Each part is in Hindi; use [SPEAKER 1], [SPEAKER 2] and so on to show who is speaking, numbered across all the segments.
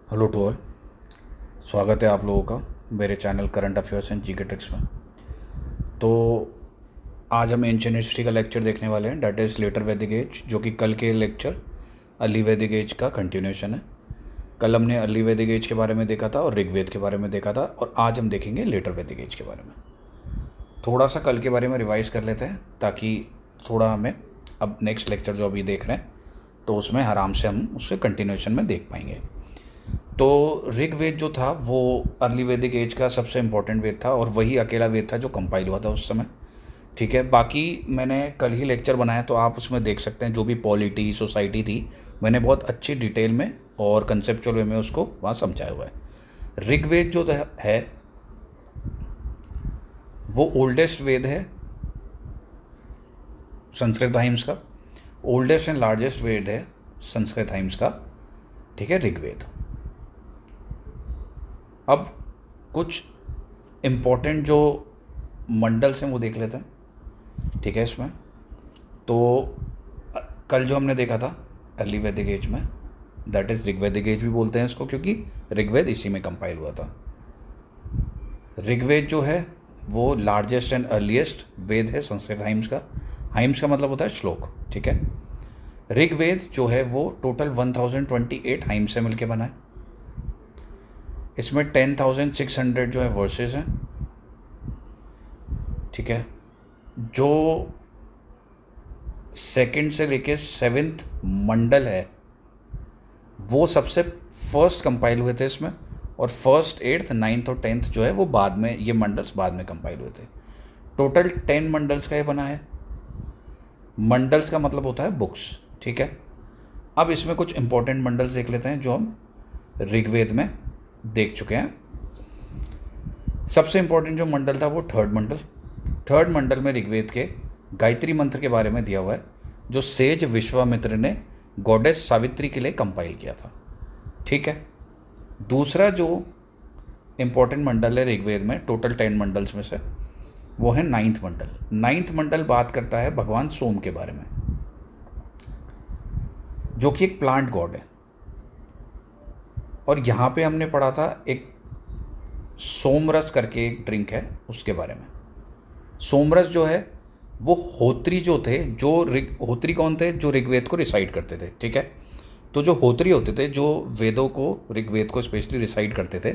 [SPEAKER 1] Hello to all. स्वागत है आप लोगों का मेरे channel current affairs and GK tricks में। तो आज हम एंशियंट हिस्ट्री का लेक्चर देखने वाले हैं, डैट इज़ लेटर वैदिक एज, जो कि कल के लेक्चर अर्ली वैदिक एज का कंटिन्यूशन है। कल हमने अर्ली वैदिक एज के बारे में देखा था और ऋग्वेद के बारे में देखा था, और आज हम देखेंगे लेटर वैदिक एज के बारे में। थोड़ा सा कल के बारे में रिवाइज कर लेते हैं ताकि थोड़ा हमें अब नेक्स्ट लेक्चर जो अभी देख रहे हैं तो उसमें आराम से हम उसके कंटिन्यूशन में देख पाएंगे। तो ऋग्वेद जो था वो अर्ली वैदिक एज का सबसे इम्पोर्टेंट वेद था और वही अकेला वेद था जो कंपाइल हुआ था उस समय। ठीक है, बाकी मैंने कल ही लेक्चर बनाया तो आप उसमें देख सकते हैं जो भी पॉलिटी सोसाइटी थी, मैंने बहुत अच्छी डिटेल में और कंसेप्चुअल वे में उसको वहाँ समझाया हुआ है। ऋग्वेद जो है वो ओल्डेस्ट वेद है संस्कृत टाइम्स का, ओल्डेस्ट एंड लार्जेस्ट वेद है संस्कृत टाइम्स का। ठीक है, ऋग्वेद। अब कुछ इम्पोर्टेंट जो मंडल्स हैं वो देख लेते हैं। ठीक है, इसमें तो कल जो हमने देखा था अर्ली वैदिक एज में, दैट इज़ ऋग्वैदिक एज भी बोलते हैं इसको क्योंकि ऋग्वेद इसी में कंपाइल हुआ था। ऋग्वेद जो है वो लार्जेस्ट एंड अर्लीस्ट वेद है संस्कृत हाइम्स का। हाइम्स का मतलब होता है श्लोक। ठीक है, ऋग्वेद जो है वो टोटल 1028 हाइम्स से मिलके बना है। इसमें 10,600 जो है वर्सेस हैं। ठीक है, जो सेकंड से लेके 7th मंडल है वो सबसे फर्स्ट कंपाइल हुए थे इसमें, और फर्स्ट 8th 9th और 10th जो है वो बाद में, ये मंडल्स बाद में कंपाइल हुए थे। टोटल 10 मंडल्स का ये बना है। मंडल्स का मतलब होता है बुक्स। ठीक है, अब इसमें कुछ इंपॉर्टेंट मंडल्स देख लेते हैं जो हम ऋग्वेद में देख चुके हैं। सबसे इंपॉर्टेंट जो मंडल था वो थर्ड मंडल में ऋग्वेद के गायत्री मंत्र के बारे में दिया हुआ है, जो सेज विश्वामित्र ने गॉडेस सावित्री के लिए कंपाइल किया था। ठीक है, दूसरा जो इंपॉर्टेंट मंडल है ऋग्वेद में टोटल 10 मंडल्स में से, वो है 9th मंडल। 9th मंडल बात करता है भगवान सोम के बारे में, जो कि एक प्लांट गॉड है। और यहाँ पे हमने पढ़ा था एक सोमरस करके एक ड्रिंक है उसके बारे में। सोमरस जो है वो होत्री जो थे, जो होत्री कौन थे? जो ऋग्वेद को रिसाइट करते थे। ठीक है, तो जो होत्री होते थे जो वेदों को, ऋग्वेद को स्पेशली रिसाइट करते थे,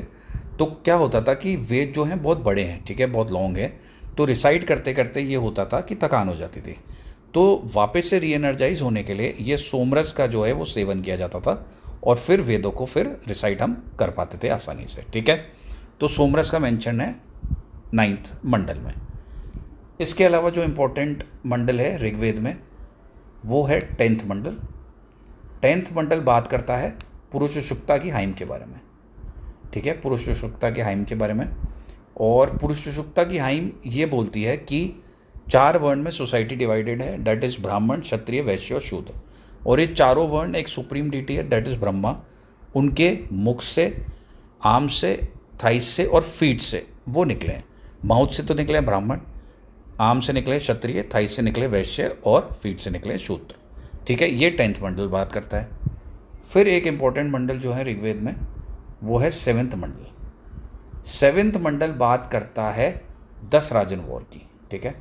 [SPEAKER 1] तो क्या होता था कि वेद जो हैं बहुत बड़े हैं, ठीक है, बहुत लॉन्ग है, तो रिसाइट करते करते ये होता था कि थकान हो जाती थी। तो वापस से री एनर्जाइज होने के लिए ये सोमरस का जो है वो सेवन किया जाता था और फिर वेदों को फिर रिसाइट हम कर पाते थे आसानी से। ठीक है, तो सोमरस का मेंशन है 9th मंडल में। इसके अलावा जो इम्पोर्टेंट मंडल है ऋग्वेद में वो है 10th मंडल। 10th मंडल बात करता है पुरुष सुक्ता की हाइम के बारे में। ठीक है, पुरुष सुक्ता की हाइम के बारे में। और पुरुष सुक्ता की हाइम ये बोलती है कि 4 वर्ण में सोसाइटी डिवाइडेड है, डैट इज़ ब्राह्मण, क्षत्रिय, वैश्य और शूद्र। और ये चारों वर्ण एक सुप्रीम डीटी है, डैट इज़ ब्रह्मा। उनके मुख से, आर्म से, थाइस से और फीट से वो निकले हैं। माउथ से तो निकले हैं ब्राह्मण, आर्म से निकले क्षत्रिय, थाइस से निकले वैश्य और फीट से निकले शूद्र। ठीक है, ये 10th मंडल बात करता है। फिर एक इंपॉर्टेंट मंडल जो है ऋग्वेद में वो है 7th मंडल। 7th मंडल बात करता है 10 राजन वॉर की। ठीक है,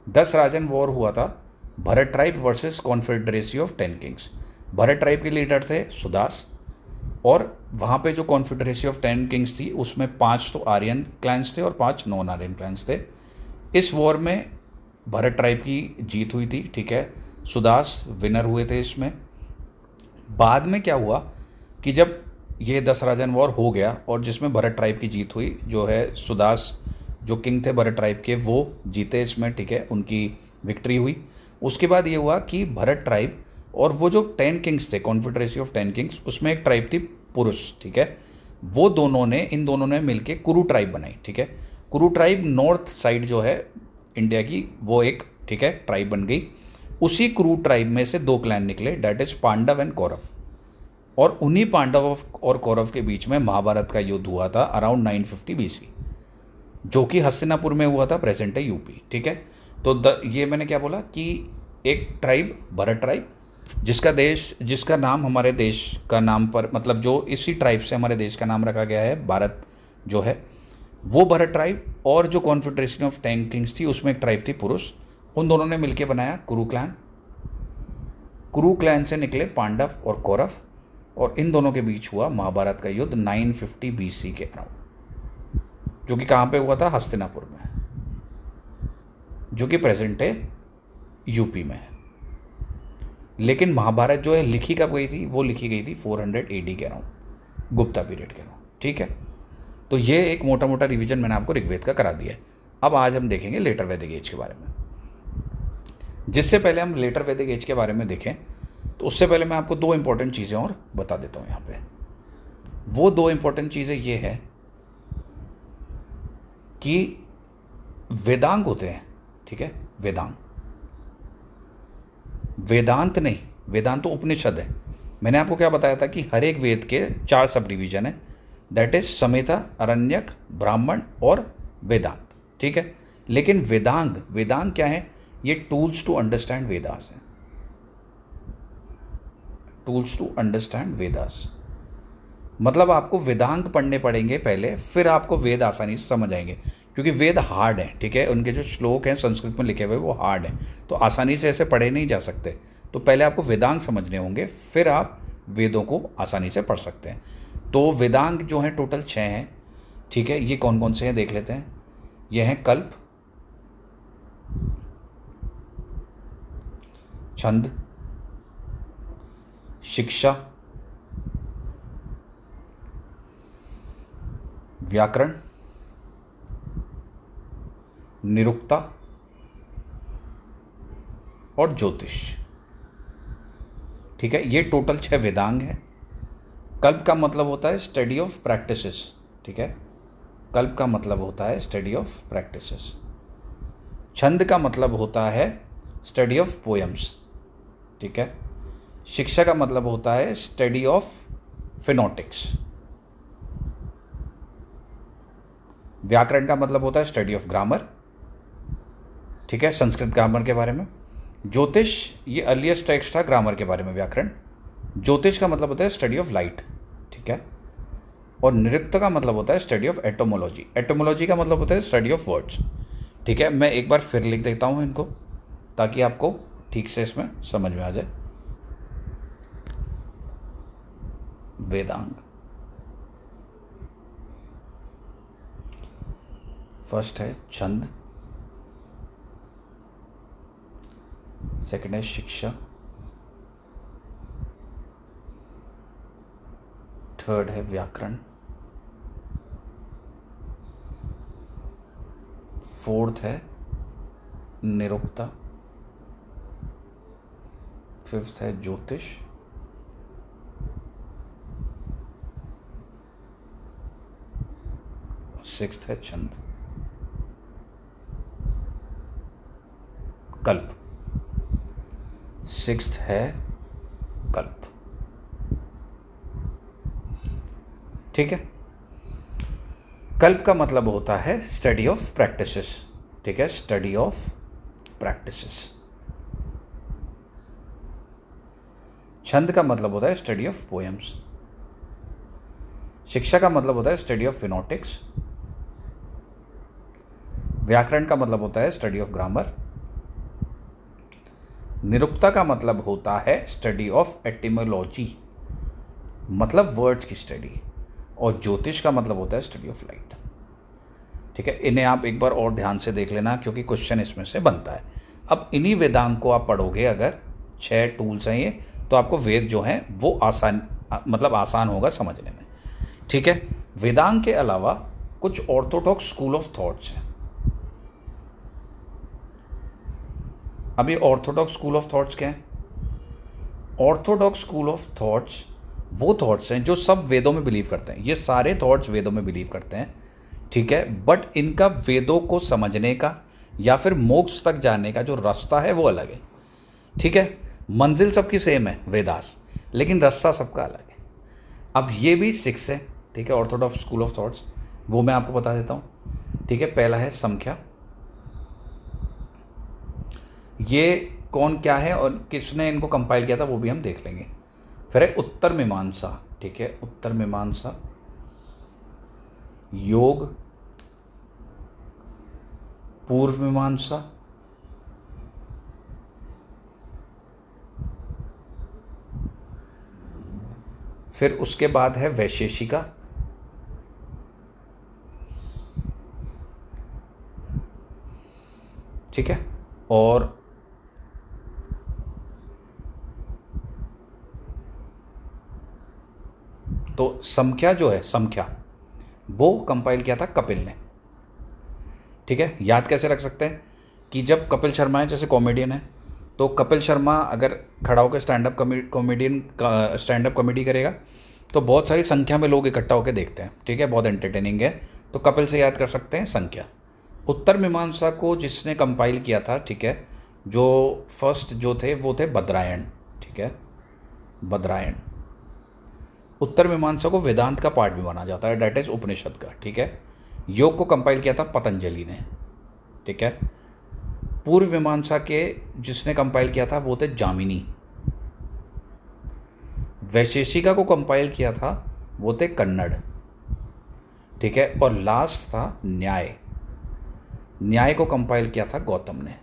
[SPEAKER 1] 10 राजन वॉर हुआ था Bharat tribe versus confederacy of 10 Kings. Bharat tribe के लीडर थे सुदास, और वहाँ पे जो कॉन्फेडरेसी ऑफ 10 किंग्स थी उसमें 5 तो आर्यन क्लैंस थे और 5 नॉन आर्यन क्लैंस थे। इस वॉर में भरत ट्राइब की जीत हुई थी। ठीक है, सुदास विनर हुए थे इसमें। बाद में क्या हुआ कि जब ये 10 राजन वॉर हो गया और जिसमें भरत ट्राइब की जीत हुई, जो है सुदास जो किंग थे भरत ट्राइब के वो जीते इसमें। ठीक है, उनकी विक्ट्री हुई। उसके बाद ये हुआ कि भरत ट्राइब और वो जो 10 किंग्स थे, कॉन्फेडरेसी ऑफ 10 किंग्स, उसमें एक ट्राइब थी पुरुष। ठीक है, वो इन दोनों ने मिलके कुरु ट्राइब बनाई। ठीक है, कुरु ट्राइब नॉर्थ साइड जो है इंडिया की, वो एक, ठीक है, ट्राइब बन गई। उसी कुरु ट्राइब में से 2 क्लैन निकले, that is Pandav and Kaurav. और उन्हीं पांडव और कौरव के बीच में महाभारत का युद्ध हुआ था अराउंड 950 BC, जो कि हस्तिनापुर में हुआ था, प्रेजेंट है यूपी। ठीक है, तो ये मैंने क्या बोला कि एक ट्राइब भरत ट्राइब जिसका नाम हमारे देश का नाम पर, मतलब जो इसी ट्राइब से हमारे देश का नाम रखा गया है, भारत जो है वो भरत ट्राइब, और जो कॉन्फेडरेशन ऑफ 10 किंग्स थी उसमें एक ट्राइब थी पुरुष, उन दोनों ने मिलकर बनाया कुरु क्लैन। कुरु क्लैन से निकले पांडव और कौरव, और इन दोनों के बीच हुआ महाभारत का युद्ध 950 BC के अराउंड, जो कि कहाँ पे हुआ था? हस्तिनापुर में, जो कि प्रेजेंट है यूपी में है। लेकिन महाभारत जो है लिखी कब गई थी? वो लिखी गई थी 400 AD के अराउंड, गुप्ता पीरियड के अराउंड। ठीक है, तो ये एक मोटा मोटा रिवीजन मैंने आपको ऋग्वेद का करा दिया है। अब आज हम देखेंगे लेटर वैदिक एज के बारे में। जिससे पहले हम लेटर वैदिक एज के बारे में देखें, तो उससे पहले मैं आपको दो इंपॉर्टेंट चीज़ें और बता देता हूँ यहाँ पे। वो दो इंपॉर्टेंट चीज़ें ये है कि वेदांग होते हैं, ठीक है, वेदांग, वेदांत नहीं, वेदांत तो उपनिषद है। मैंने आपको क्या बताया था कि हर एक वेद के 4 सब डिवीजन है, दैट इज संहिता, अरण्यक, ब्राह्मण और वेदांत। ठीक है, लेकिन वेदांग, वेदांग क्या है? ये टूल्स टू अंडरस्टैंड वेदास है, टूल्स टू अंडरस्टैंड वेदास। मतलब आपको वेदांग पढ़ने पड़ेंगे पहले, फिर आपको वेद आसानी से समझ आएंगे, क्योंकि वेद हार्ड हैं। ठीक है, उनके जो श्लोक हैं संस्कृत में लिखे हुए वो हार्ड हैं, तो आसानी से ऐसे पढ़े नहीं जा सकते। तो पहले आपको वेदांग समझने होंगे, फिर आप वेदों को आसानी से पढ़ सकते हैं। तो वेदांग जो हैं टोटल 6 हैं। ठीक है, ये कौन कौन से हैं देख लेते हैं। ये हैं कल्प, छंद, शिक्षा, व्याकरण, निरुक्ता और ज्योतिष। ठीक है, ये टोटल 6 वेदांग हैं। कल्प का मतलब होता है स्टडी ऑफ प्रैक्टिसेस। ठीक है, कल्प का मतलब होता है स्टडी ऑफ प्रैक्टिसेस। छंद का मतलब होता है स्टडी ऑफ पोएम्स। ठीक है, शिक्षा का मतलब होता है स्टडी ऑफ फिनोटिक्स। व्याकरण का मतलब होता है स्टडी ऑफ ग्रामर। ठीक है, संस्कृत ग्रामर के बारे में। ज्योतिष, ये अर्लीस्ट टेक्स्ट था ग्रामर के बारे में, व्याकरण। ज्योतिष का मतलब होता है स्टडी ऑफ लाइट। ठीक है, और निरुक्त का मतलब होता है स्टडी ऑफ एटोमोलॉजी। एटोमोलॉजी का मतलब होता है स्टडी ऑफ वर्ड्स। ठीक है, मैं एक बार फिर लिख देता हूँ इनको, ताकि आपको ठीक से इसमें समझ में आ जाए। वेदांग, फर्स्ट है छंद, सेकंड है शिक्षा, थर्ड है व्याकरण, फोर्थ है निरुक्ता, फिफ्थ है ज्योतिष, सिक्स्थ है छंद। कल्प, सिक्स्थ है कल्प। ठीक है, कल्प का मतलब होता है स्टडी ऑफ प्रैक्टिसेस। ठीक है, स्टडी ऑफ प्रैक्टिसेस। छंद का मतलब होता है स्टडी ऑफ पोएम्स। शिक्षा का मतलब होता है स्टडी ऑफ फिनोटिक्स। व्याकरण का मतलब होता है स्टडी ऑफ ग्रामर। निरुक्ता का मतलब होता है स्टडी ऑफ एटिमोलॉजी, मतलब वर्ड्स की स्टडी। और ज्योतिष का मतलब होता है स्टडी ऑफ लाइट। ठीक है, इन्हें आप एक बार और ध्यान से देख लेना, क्योंकि क्वेश्चन इसमें से बनता है। अब इन्हीं वेदांग को आप पढ़ोगे, अगर 6 टूल्स हैं ये, तो आपको वेद जो हैं वो आसान होगा समझने में। ठीक है, वेदांग के अलावा कुछ ऑर्थोडॉक्स स्कूल ऑफ थॉट्स हैं। अब ये ऑर्थोडॉक्स स्कूल ऑफ थॉट्स क्या है? ऑर्थोडॉक्स स्कूल ऑफ थॉट्स वो थॉट्स हैं जो सब वेदों में बिलीव करते हैं। ये सारे थॉट्स वेदों में बिलीव करते हैं। ठीक है, बट इनका वेदों को समझने का या फिर मोक्ष तक जाने का जो रास्ता है वो अलग है। ठीक है, मंजिल सबकी सेम है वेदास, लेकिन रास्ता सबका अलग है। अब ये भी 6 है। ठीक है, ऑर्थोडॉक्स स्कूल ऑफ थॉट्स, वो मैं आपको बता देता हूँ। ठीक है, पहला है संख्या। ये कौन क्या है और किसने इनको कंपाइल किया था वो भी हम देख लेंगे। फिर है उत्तर मीमांसा, ठीक है, उत्तर मीमांसा, योग, पूर्व मीमांसा, फिर उसके बाद है वैशेषिका, ठीक है, और तो संख्या जो है, संख्या वो कंपाइल किया था कपिल ने, ठीक है। याद कैसे रख सकते हैं कि जब कपिल शर्मा है जैसे कॉमेडियन है, तो कपिल शर्मा अगर खड़ा होकर स्टैंड अप कॉमेडी करेगा तो बहुत सारी संख्या में लोग इकट्ठा होकर देखते हैं, ठीक है, बहुत एंटरटेनिंग है। तो कपिल से याद कर सकते हैं संख्या। उत्तर मीमांसा को जिसने कंपाइल किया था, ठीक है, जो फर्स्ट जो थे वो थे बदरायण, ठीक है, बदरायण। उत्तर मीमांसा को वेदांत का पार्ट भी माना जाता है, डेट इज उपनिषद का, ठीक है। योग को कंपाइल किया था पतंजलि ने, ठीक है। पूर्व मीमांसा के जिसने कंपाइल किया था वो थे जामिनी। वैशेषिका को कंपाइल किया था वो थे कन्नड़, ठीक है। और लास्ट था न्याय, न्याय को कंपाइल किया था गौतम ने,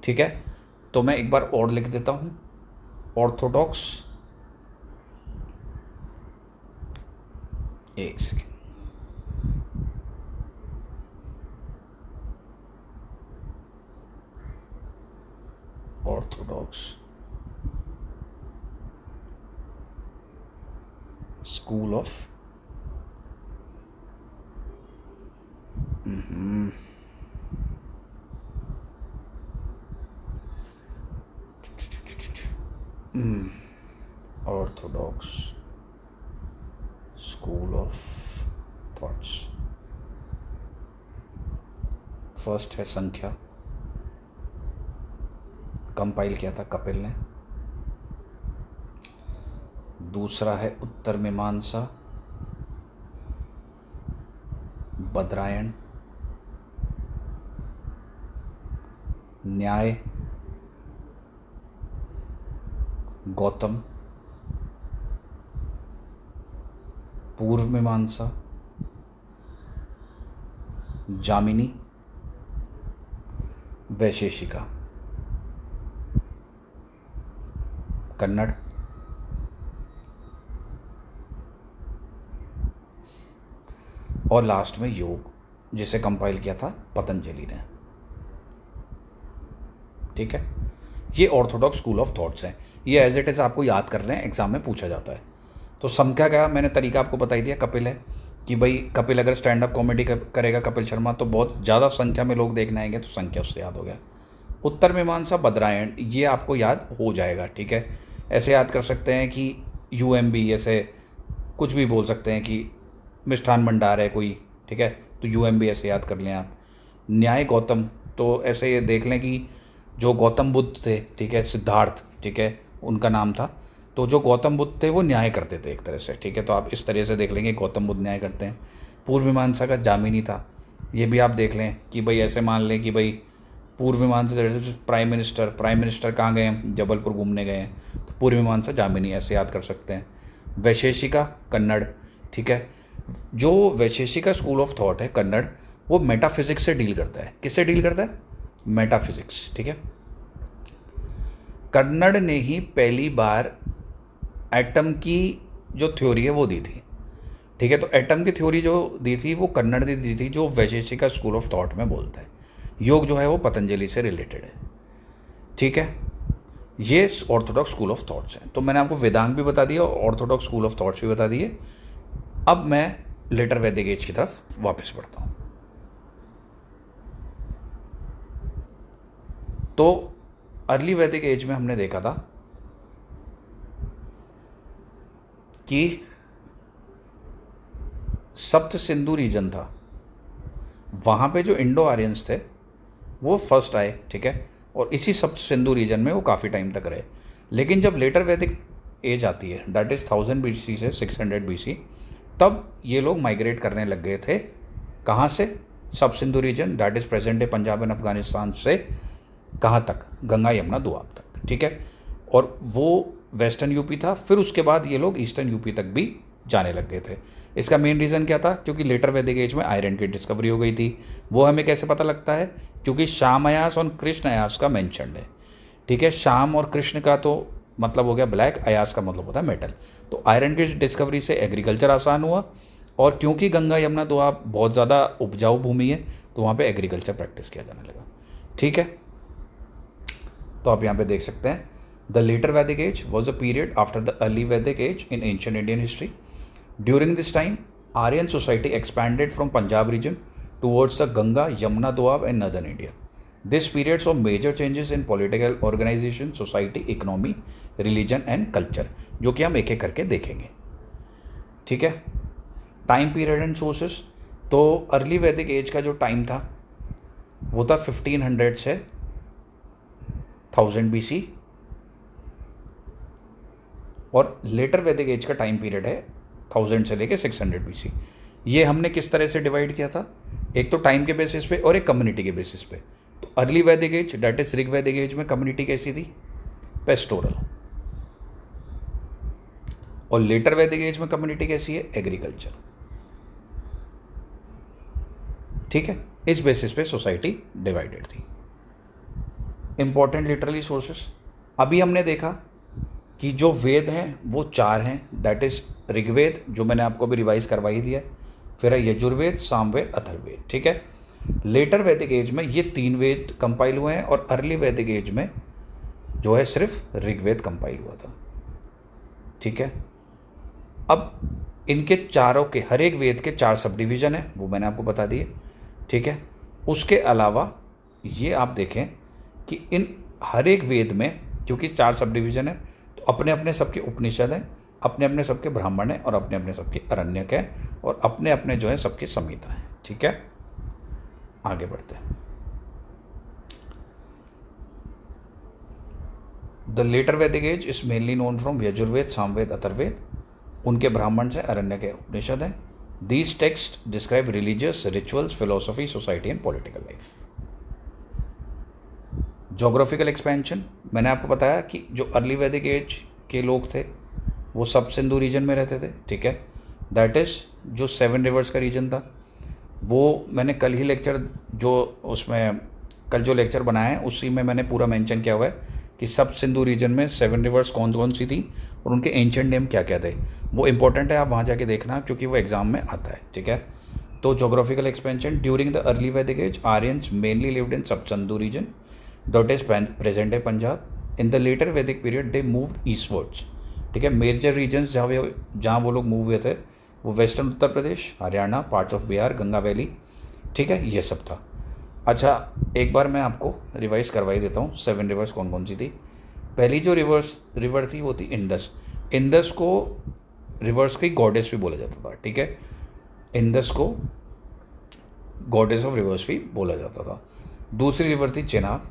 [SPEAKER 1] ठीक है। तो मैं एक बार और लिख देता हूं, ऑर्थोडॉक्स, एक second, Orthodox school of Orthodox school of thoughts. First है संख्या, कंपाइल किया था कपिल ने। दूसरा है उत्तर मीमांसा, बदरायण। न्याय गौतम। पूर्व मीमांसा जामिनी। वैशेषिका कन्नड़। और लास्ट में योग, जिसे कंपाइल किया था पतंजलि ने, ठीक है। ये ऑर्थोडॉक्स स्कूल ऑफ थॉट्स हैं, ये एज इट इज़ आपको याद कर रहे हैं, एग्जाम में पूछा जाता है। तो संख्या का मैंने तरीका आपको बता ही दिया, कपिल है कि भाई कपिल अगर स्टैंड अप कॉमेडी करेगा कपिल शर्मा तो बहुत ज़्यादा संख्या में लोग देखने आएंगे, तो संख्या उससे याद हो गया। उत्तर मीमांसा बदरायण, ये आपको याद हो जाएगा, ठीक है। ऐसे याद कर सकते हैं कि UMB, ऐसे कुछ भी बोल सकते हैं कि मिष्ठान भंडार है कोई, ठीक है, तो UMB ऐसे याद कर लें आप। न्याय गौतम, तो ऐसे ये देख लें कि जो गौतम बुद्ध थे, ठीक है, सिद्धार्थ, ठीक है, उनका नाम था, तो जो गौतम बुद्ध थे वो न्याय करते थे एक तरह से, ठीक है। तो आप इस तरह से देख लेंगे गौतम बुद्ध न्याय करते हैं। पूर्व मीमांसा का जामिनी था, ये भी आप देख लें कि भाई ऐसे मान लें कि भाई पूर्व मीमांसा जैसे प्राइम मिनिस्टर कहाँ गए हैं, जबलपुर घूमने गए हैं, तो पूर्व मीमांसा जामिनी ऐसे याद कर सकते हैं। वैशेषिका कन्नड़, ठीक है। जो वैशेषिका स्कूल ऑफ थॉट है कन्नड़, वो मेटाफिजिक्स से डील करता है। किससे डील करता है? मेटाफिजिक्स, ठीक है। कन्नड़ ने ही पहली बार एटम की जो थ्योरी है वो दी थी, ठीक है। तो एटम की थ्योरी जो दी थी वो कन्नड़ ने दी थी, जो वैशेषिका स्कूल ऑफ थॉट में बोलता है। योग जो है वो पतंजलि से रिलेटेड है, ठीक है। ये ऑर्थोडॉक्स स्कूल ऑफ थॉट्स हैं। तो मैंने आपको वेदांग भी बता दिया और ऑर्थोडॉक्स स्कूल ऑफ थॉट्स भी बता दिए। अब मैं लेटर वैदिक एज की तरफ वापस बढ़ता हूँ। तो अर्ली वैदिक एज में हमने देखा था कि सप्त सिंधु रीजन था, वहाँ पे जो इंडो आर्यंस थे वो फर्स्ट आए, ठीक है। और इसी सप्त सिंधु रीजन में वो काफ़ी टाइम तक रहे। लेकिन जब लेटर वैदिक एज आती है, डेट इज़ 1000 BC से 600 BC, तब ये लोग माइग्रेट करने लग गए थे। कहाँ से? सब Sindhu region, that is present day Punjab and Afghanistan से कहाँ तक, गंगा यमुना दोआब तक, ठीक है। और वो वेस्टर्न यूपी था, फिर उसके बाद ये लोग ईस्टर्न यूपी तक भी जाने लग गए थे। इसका मेन रीज़न क्या था, क्योंकि लेटर वैदिक एज में आयरन की डिस्कवरी हो गई थी। वो हमें कैसे पता लगता है, क्योंकि शाम अयास और कृष्ण अयास का मेंशन्ड है, ठीक है। शाम और कृष्ण का तो मतलब हो गया ब्लैक, अयास का मतलब होता है मेटल। तो आयरन की डिस्कवरी से एग्रीकल्चर आसान हुआ, और क्योंकि गंगा यमुना दोआब बहुत ज़्यादा उपजाऊ भूमि है, तो वहाँ पे एग्रीकल्चर प्रैक्टिस किया जाने लगा, ठीक है। तो आप यहाँ पे देख सकते हैं, द लेटर वैदिक age was a period after the early वैदिक age in ancient Indian history. During this time Aryan society expanded from Punjab region towards the Ganga Yamuna Doab and northern India. This period saw major changes in political organisation, society, economy, religion and culture, जो कि हम एक एक करके देखेंगे, ठीक है। टाइम पीरियड एंड सोर्सेस, तो अर्ली वैदिक एज का जो टाइम था वो था 1500 से 1000 BC, और लेटर वैदिक एज का टाइम पीरियड है 1000 से लेके 600 BC। ये हमने किस तरह से डिवाइड किया था, एक तो टाइम के बेसिस पे और एक कम्युनिटी के बेसिस पे। तो अर्ली वैदिक एज डेट इज ऋग वैदिक एज में कम्युनिटी कैसी थी, पेस्टोरल, और लेटर वैदिक एज में कम्युनिटी कैसी है, एग्रीकल्चर, ठीक है। इस बेसिस पे सोसाइटी डिवाइडेड थी। इंपॉर्टेंट लिटरली सोर्सेस, अभी हमने देखा कि जो वेद हैं वो 4 हैं, दैट इज ऋग्वेद, जो मैंने आपको भी रिवाइज करवा ही दिया है, फिर है यजुर्वेद, सामवेद, अथर्ववेद, ठीक है। लेटर वैदिक एज में ये 3 वेद कंपाइल हुए हैं, और अर्ली वैदिक एज में जो है सिर्फ ऋग्वेद कंपाइल हुआ था, ठीक है। अब इनके चारों के हर एक वेद के 4 सब डिवीजन है, वो मैंने आपको बता दिए, ठीक है। उसके अलावा ये आप देखें कि इन हर एक वेद में, क्योंकि 4 सब डिवीजन है, तो अपने अपने सबके उपनिषद हैं, अपने अपने सबके ब्राह्मण हैं, और अपने अपने सबके अरण्यक हैं, और अपने अपने जो है सबके संहिता हैं, ठीक है। आगे बढ़ते हैं। द लेटर वैदिक age is mainly known from Yajurveda, Samaveda, Atharvaveda, उनके ब्राह्मण से अरण्यक है, उपनिषद हैं। These texts describe religious rituals, philosophy, society and political life. Geographical expansion, मैंने आपको बताया कि जो अर्ली वैदिक एज के लोग थे वो सब सिंधु रीजन में रहते थे, ठीक है। दैट इज़ जो 7 रिवर्स का रीजन था, वो मैंने कल ही लेक्चर जो उसमें कल जो लेक्चर बनाया है उसी में मैंने पूरा मेंशन किया हुआ है कि सब सिंधु रीजन में 7 रिवर्स कौन कौन सी थी और उनके एंशिएंट नेम क्या क्या थे। वो इंपॉर्टेंट है, आप वहाँ जाके देखना, क्योंकि वो एग्जाम में आता है, ठीक है। तो geographical expansion, during the early वैदिक age Aryans mainly lived in Sapta Sindhu region, that is present है Punjab. In the later Vedic period they moved eastwards, ठीक है। मेजर रीजन्स जहाँ वो लोग मूव हुए थे वो western Uttar Pradesh, Haryana, parts of Bihar, Ganga valley, ठीक है, ये सब था। अच्छा, एक बार मैं आपको रिवाइज करवाई देता हूँ 7 रिवर्स कौन कौन सी थी। पहली जो रिवर थी वो थी इंडस। इंडस को रिवर्स की गॉडेस भी बोला जाता था, ठीक है। इंडस को गॉडेस ऑफ रिवर्स भी बोला जाता था। दूसरी रिवर थी चेनाब,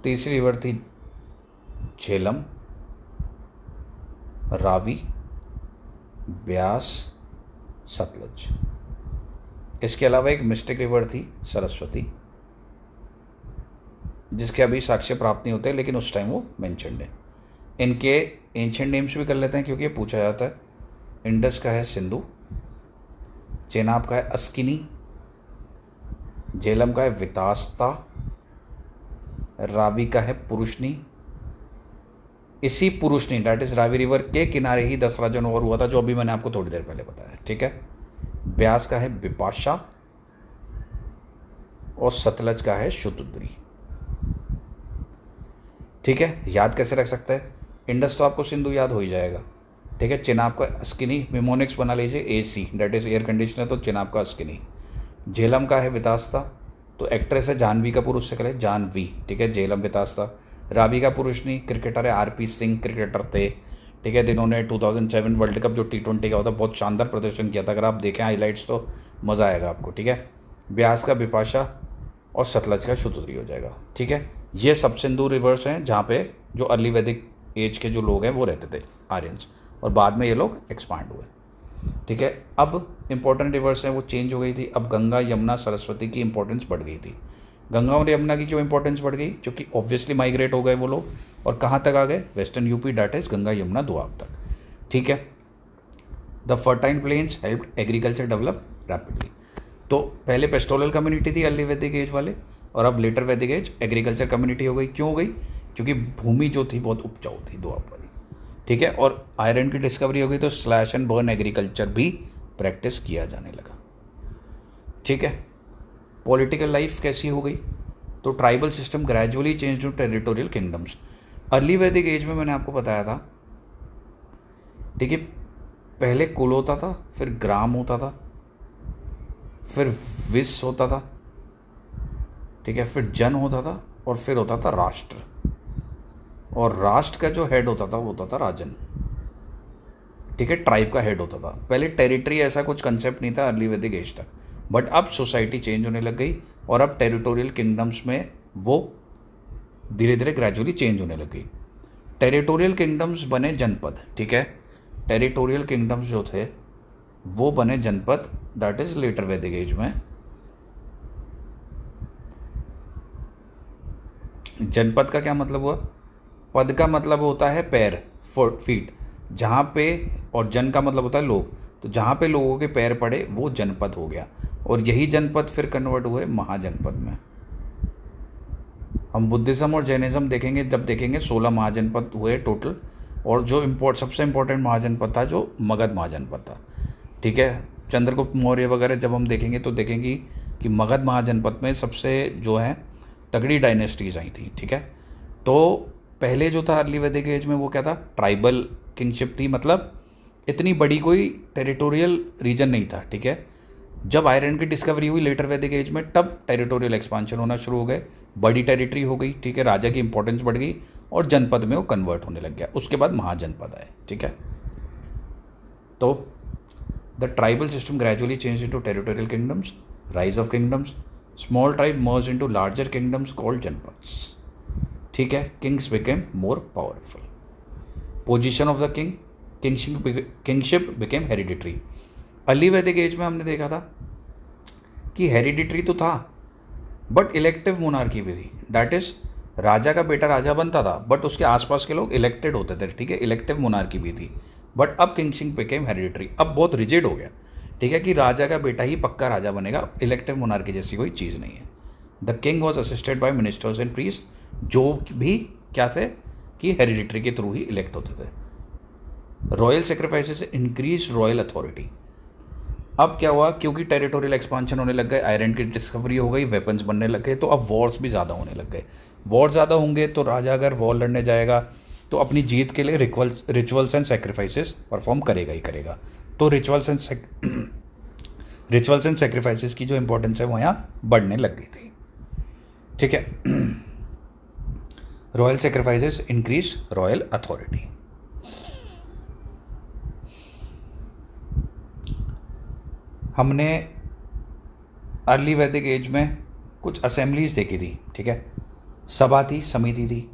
[SPEAKER 1] तीसरी रिवर थी झेलम, रावी, ब्यास, सतलज। इसके अलावा एक मिस्टिक रिवर थी सरस्वती, जिसके अभी साक्ष्य प्राप्त नहीं होते, लेकिन उस टाइम वो मेंशन्ड है। इनके एंशिएंट नेम्स भी कर लेते हैं क्योंकि ये पूछा जाता है। इंडस का है सिंधु, चेनाब का है अस्किनी, झेलम का है वितास्ता, रावी का है पुरुषनी। इसी पुरुषनी दैट इज रावी रिवर के किनारे ही 10 राजन और हुआ था, जो अभी मैंने आपको थोड़ी देर पहले बताया, ठीक है। ब्यास का है बिपाशा और सतलज का है शुतुद्री, ठीक है। याद कैसे रख सकते हैं, इंडस तो आपको सिंधु याद हो ही जाएगा, ठीक है। चेनाब का अस्किनी, मिमोनिक्स बना लीजिए AC that is air conditioner, तो चेनाब का अस्किनी। झेलम का है वितास्ता, तो एक्ट्रेस है जानवी कपूर, उससे करें जानवी, ठीक है, झेलम वितास्ता। रावी का पुरुषनी क्रिकेटर है RP सिंह, क्रिकेटर थे, ठीक है, जिन्होंने 2007 वर्ल्ड कप जो T20 का होता बहुत शानदार प्रदर्शन किया था। अगर आप देखें हाईलाइट्स तो मज़ा आएगा आपको, ठीक है। ब्यास का बिपाशा और सतलज का शुतुद्री हो जाएगा, ठीक है। ये सब सिंधु रिवर्स हैं जहाँ पे जो अर्ली वैदिक एज के जो लोग हैं वो रहते थे आर्यंस, और बाद में ये लोग एक्सपांड हुए, ठीक है। अब इंपॉर्टेंट रिवर्स हैं वो चेंज हो गई थी। अब गंगा, यमुना, सरस्वती की इंपॉर्टेंस बढ़ गई थी। गंगा और यमुना की क्यों इंपॉर्टेंस बढ़ गई? क्योंकि ऑब्वियसली माइग्रेट हो गए वो लोग, और कहाँ तक आ गए? Western UP, that is Ganga Yamuna Doab तक। ठीक है। The fertile plains help agriculture develop rapidly. तो पहले पेस्टोरल कम्युनिटी थी अर्ली वैदिक एज वाले, और अब लेटर वैदिक एज एग्रीकल्चर कम्युनिटी हो गई। क्यों हो गई? क्योंकि भूमि जो थी बहुत उपजाऊ थी दोआब वाली। ठीक है। और आयरन की डिस्कवरी हो गई तो स्लैश एंड बर्न एग्रीकल्चर भी प्रैक्टिस किया जाने लगा। ठीक है। पॉलिटिकल लाइफ कैसी हो गई? तो tribal system gradually change to territorial kingdoms. Early वैदिक एज में मैंने आपको बताया था, ठीक है, पहले कुल होता था, फिर ग्राम होता था, फिर विस होता था, ठीक है, फिर जन होता था, और फिर होता था राष्ट्र। और राष्ट्र का जो हेड होता था वो होता था राजन। ठीक है। ट्राइब का हेड होता था। पहले टेरिटरी ऐसा कुछ कंसेप्ट नहीं था अर्ली वैदिक एज तक, बट अब सोसाइटी चेंज होने लग गई, और अब टेरिटोरियल किंगडम्स में वो धीरे धीरे ग्रेजुअली चेंज होने लग गई। टेरिटोरियल किंगडम्स बने जनपद। ठीक है। टेरिटोरियल किंगडम्स जो थे वो बने जनपद, दैट इज लेटर वैदिक एज में। जनपद का क्या मतलब हुआ? पद का मतलब होता है पैर, फीट, जहाँ पे, और जन का मतलब होता है लोग, तो जहाँ पे लोगों के पैर पड़े वो जनपद हो गया, और यही जनपद फिर कन्वर्ट हुए महाजनपद में। हम बुद्धिज़्म और जैनिज़्म देखेंगे, जब देखेंगे 16 महाजनपद हुए टोटल, और जो सबसे इम्पोर्टेंट महाजनपद था जो मगध महाजनपद था। ठीक है। चंद्रगुप्त मौर्य वगैरह जब हम देखेंगे तो देखेंगे कि मगध महाजनपद में सबसे जो है तगड़ी डायनेस्टीज आई थी। ठीक है। तो पहले जो था अर्ली वैदिक एज में वो क्या था? ट्राइबल किंगशिप थी, मतलब इतनी बड़ी कोई टेरिटोरियल रीजन नहीं था। ठीक है। जब आयरन की डिस्कवरी हुई लेटर वैदिक एज में, तब टेरिटोरियल एक्सपांशन होना शुरू हो गए, बड़ी टेरिटरी हो गई। ठीक है। राजा की इंपॉर्टेंस बढ़ गई, और जनपद में वो कन्वर्ट होने लग गया। उसके बाद महाजनपद आए। ठीक है। तो the tribal system gradually change into territorial kingdoms, rise of kingdoms, small tribe merge into larger kingdoms called janapads. ठीक है। Kings became more powerful. Position of the king, kingship became hereditary. Early वैदिक एज में हमने देखा था कि हेरिडिटरी तो था, बट इलेक्टिव मोनार्की भी थी। दैट इज राजा का बेटा राजा बनता था, बट उसके आसपास के लोग इलेक्टेड होते थे। ठीक है। इलेक्टिव मोनार्की भी थी, बट अब किंगशिप बिकेम हेरिडिटरी। अब बहुत रिजिड हो गया। ठीक है, कि राजा का बेटा ही पक्का राजा बनेगा, इलेक्टिव मोनार्की जैसी कोई चीज़ नहीं है। The king was assisted by ministers and priest, जो भी क्या थे कि हेरिडिटरी के थ्रू ही इलेक्ट होते थे। Royal sacrifices increase royal authority. अब क्या हुआ? क्योंकि टेरिटोरियल एक्सपांशन होने लग गए, आयरन की डिस्कवरी हो गई, वेपन्स बनने लग गए, तो अब वॉर्स भी ज़्यादा होने लग गए। वॉर ज़्यादा होंगे तो राजा अगर वॉर लड़ने जाएगा तो अपनी जीत के लिए रिचुअल्स एंड सेक्रीफाइसेस परफॉर्म करेगा ही करेगा। तो रिचुअल्स एंड सेक्रीफाइसेस की जो इंपॉर्टेंस है वो यहाँ बढ़ने लग गई थी। ठीक है। Royal sacrifices increase royal authority. हमने अर्ली वैदिक एज में कुछ असेंबलीज देखी थी। ठीक है। सभा थी, समिति थी।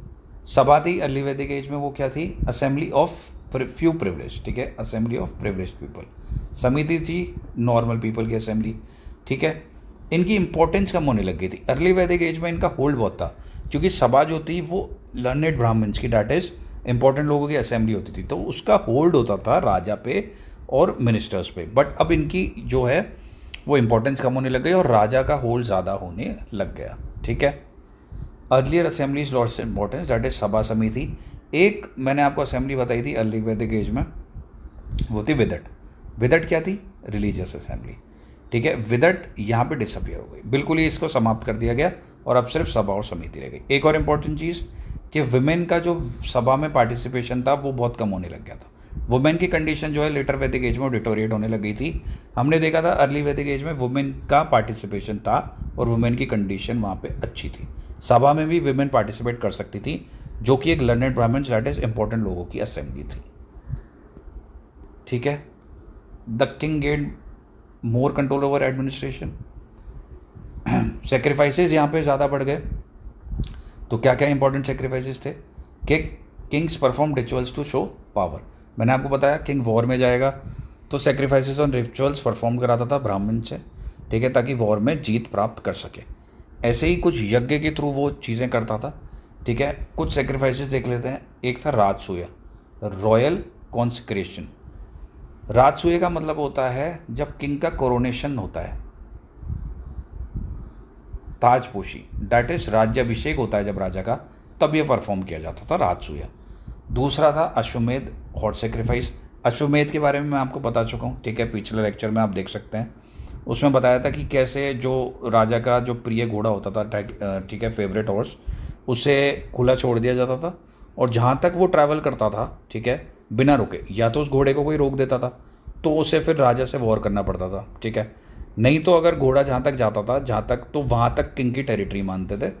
[SPEAKER 1] सभा थी अर्ली वैदिक एज में, वो क्या थी? Assembly of few privilege. ठीक है। Assembly of privileged people. समिति थी नॉर्मल पीपल की असेंबली। ठीक है। इनकी इंपॉर्टेंस कम होने लग गई थी। अर्ली वैदिक एज में इनका होल्ड बहुत था, क्योंकि सभा जो थी वो लर्नेड ब्राह्मण्स की, डैट इज इंपॉर्टेंट लोगों की असेंबली होती थी, तो उसका होल्ड होता था राजा पे और मिनिस्टर्स पे। बट अब इनकी जो है वो इंपॉर्टेंस कम होने लग गई और राजा का होल्ड ज़्यादा होने लग गया। ठीक है। Earlier assemblies lost importance, that is सभा समिति। एक मैंने आपको असेंबली बताई थी अर्ली वैदिक एज में, वो थी विदट। विदट क्या थी? Religious assembly. ठीक है। विदट यहाँ पे डिसअपियर हो गई, बिल्कुल ही इसको समाप्त कर दिया गया, और अब सिर्फ सभा और समिति रह गई। एक और इम्पॉर्टेंट चीज़ कि वुमेन का जो सभा में पार्टिसिपेशन था वो बहुत कम होने लग गया था। वुमेन की कंडीशन जो है लेटर वैदिक एज में डिटोरिएट होने लग गई थी। हमने देखा था अर्ली वैदिक एज में वुमेन का पार्टिसिपेशन था और वुमेन की कंडीशन वहाँ पे अच्छी थी। सभा में भी वुमेन पार्टिसिपेट कर सकती थी, जो कि एक लर्नेड ब्राह्मण, दैट इज इंपॉर्टेंट लोगों की असेंबली थी। ठीक है। The king gain more control over administration. Sacrifices यहाँ पे ज़्यादा बढ़ गए। तो क्या क्या इंपॉर्टेंट सेक्रीफाइसेस थे कि kings perform rituals to show power. मैंने आपको बताया किंग वॉर में जाएगा तो सेक्रीफाइसेस और रिचुअल्स परफॉर्म कराता था ब्राह्मण से। ठीक है। ताकि वॉर में जीत प्राप्त कर सके। ऐसे ही कुछ यज्ञ के थ्रू वो चीज़ें करता था, ठीक है। कुछ सेक्रीफाइसेस देख लेते हैं। एक था राजसूय, रॉयल कॉन्सिक्रेशन। राजसूय का मतलब होता है जब किंग का कोरोनेशन होता है, ताजपोशी, डैट इज राज्याभिषेक होता है जब राजा का, तब ये परफॉर्म किया जाता था राजसूय। दूसरा था अश्वमेध, हॉट सेक्रीफाइस। अश्वमेध के बारे में मैं आपको बता चुका हूँ, ठीक है, पिछले लेक्चर में आप देख सकते हैं। उसमें बताया था कि कैसे जो राजा का जो प्रिय घोड़ा होता था, ठीक है, फेवरेट हॉर्स, उसे खुला छोड़ दिया जाता था, और जहाँ तक वो ट्रैवल करता था, ठीक है, बिना रुके, या तो उस घोड़े को कोई रोक देता था तो उसे फिर राजा से वॉर करना पड़ता था, ठीक है। नहीं तो अगर घोड़ा जहाँ तक जाता था, जहाँ तक, तो वहाँ तक किंग की टेरिटरी मानते थे,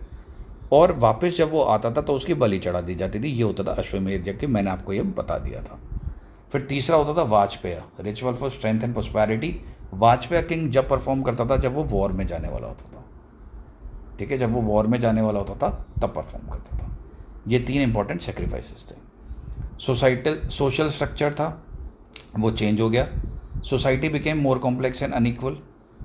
[SPEAKER 1] और वापस जब वो आता था तो उसकी बलि चढ़ा दी जाती थी। ये होता था अश्वमेध यज्ञ, मैंने आपको ये बता दिया था। फिर तीसरा होता था Vajapeya, ritual for strength and prosperity. Vajapeya king जब परफॉर्म करता था जब वो वॉर में जाने वाला होता था, ठीक है, जब वो वॉर में जाने वाला होता था तब परफॉर्म करता था। ये 3 इंपॉर्टेंट सेक्रीफाइसेस थे। सोशल स्ट्रक्चर था वो चेंज हो गया। Society became more complex and unequal.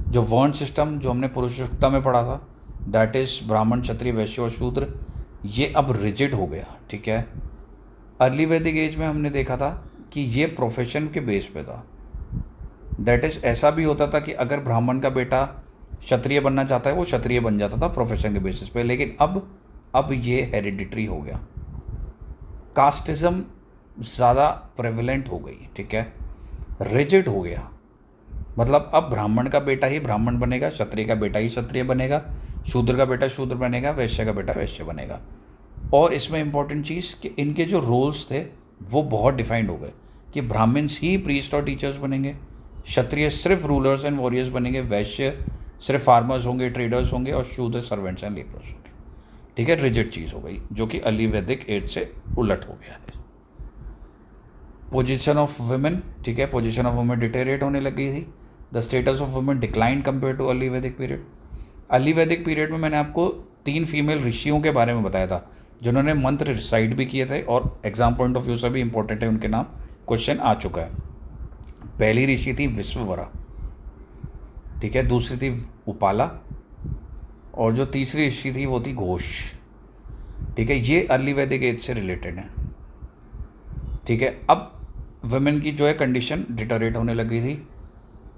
[SPEAKER 1] जो वर्ण सिस्टम जो हमने पुरुषोत्ता में पढ़ा था, दैट इज ब्राह्मण, क्षत्रिय, वैश्य और शूद्र, ये अब रिजिड हो गया, ठीक है। अर्ली वैदिक एज में हमने देखा था कि ये प्रोफेशन के बेस पे था, दैट इज ऐसा भी होता था कि अगर ब्राह्मण का बेटा क्षत्रिय बनना चाहता है वो क्षत्रिय बन जाता था प्रोफेशन के बेसिस पे, लेकिन अब ये हेरिडिटरी हो गया। कास्टिज्म ज़्यादा प्रेवलेंट हो गई, ठीक है, रिजिड हो गया। मतलब अब ब्राह्मण का बेटा ही ब्राह्मण बनेगा, क्षत्रिय का बेटा ही क्षत्रिय बनेगा, शूद्र का बेटा शूद्र बनेगा, वैश्य का बेटा वैश्य बनेगा। और इसमें इंपॉर्टेंट चीज़ कि इनके जो रोल्स थे वो बहुत डिफाइंड हो गए, कि ब्राह्मण्स ही प्रीस्ट और टीचर्स बनेंगे, क्षत्रिय सिर्फ रूलर्स एंड वॉरियर्स बनेंगे, वैश्य सिर्फ फार्मर्स होंगे, ट्रेडर्स होंगे, और शूद्र सर्वेंट्स एंड लेबरर्स होंगे, ठीक है। रिजिड चीज़ हो गई, जो कि अर्ली वैदिक एज से उलट हो गया है। पोजीशन ऑफ वुमेन, ठीक है, पोजीशन ऑफ वुमेन डिटेरिएट होने लगी थी। The status of women decline compare too early वैदिक पीरियड। अर्ली वैदिक पीरियड में मैंने आपको 3 फीमेल ऋषियों के बारे में बताया था जिन्होंने मंत्र रिसाइट भी किए थे, और एग्जाम पॉइंट ऑफ व्यू से भी इंपॉर्टेंट है, उनके नाम क्वेश्चन आ चुका है। पहली ऋषि थी विश्ववरा, ठीक है, दूसरी थी उपाला, और जो तीसरी ऋषि थी वो थी घोष, ठीक है। ये अर्ली वैदिक एज से रिलेटेड है, ठीक है। अब वुमेन की जो है कंडीशन डिटोरेट होने लगी थी।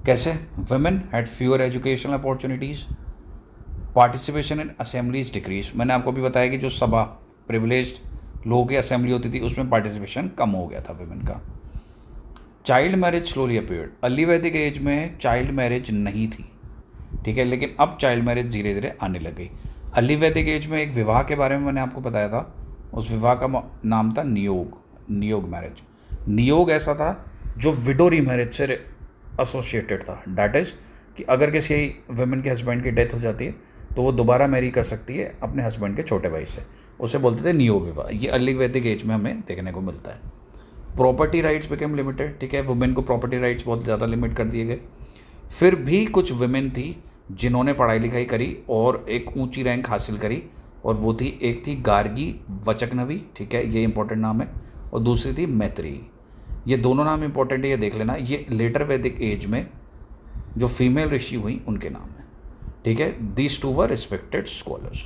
[SPEAKER 1] कैसे? Women had fewer educational opportunities, participation in assemblies decrease. मैंने आपको भी बताया कि जो सभा, प्रिविलेज्ड लोगों की असेंबली होती थी, उसमें पार्टिसिपेशन कम हो गया था वुमेन का। Child marriage slowly appeared. Early वैदिक एज में चाइल्ड मैरिज नहीं थी, ठीक है, लेकिन अब चाइल्ड मैरिज धीरे धीरे आने लग गई। अर्ली वैदिक एज में एक विवाह के बारे में मैंने आपको बताया था, उस विवाह का नाम था नियोग मैरिज। नियोग ऐसा था जो विडो रीमैरिज से एसोसिएटेड था, डैट इज कि अगर किसी वुमेन के हस्बैंड की डेथ हो जाती है तो वो दोबारा मैरी कर सकती है अपने हस्बैंड के छोटे भाई से, उसे बोलते थे नियोग विवाह। ये अर्ली वैदिक एज में हमें देखने को मिलता है। प्रॉपर्टी राइट्स बिकेम लिमिटेड, ठीक है, वुमेन को प्रॉपर्टी राइट्स बहुत ज़्यादा लिमिट कर दिए गए। फिर भी कुछ वुमेन थी जिन्होंने पढ़ाई लिखाई करी और एक ऊंची रैंक हासिल करी, और वो थी, एक थी गार्गी वचकनवी, ठीक है, ये इंपॉर्टेंट नाम है, और दूसरी थी मैत्री। ये दोनों नाम इंपॉर्टेंट है, ये देख लेना। ये लेटर वैदिक एज में जो फीमेल ऋषि हुई उनके नाम है, ठीक है। These two were respected scholars.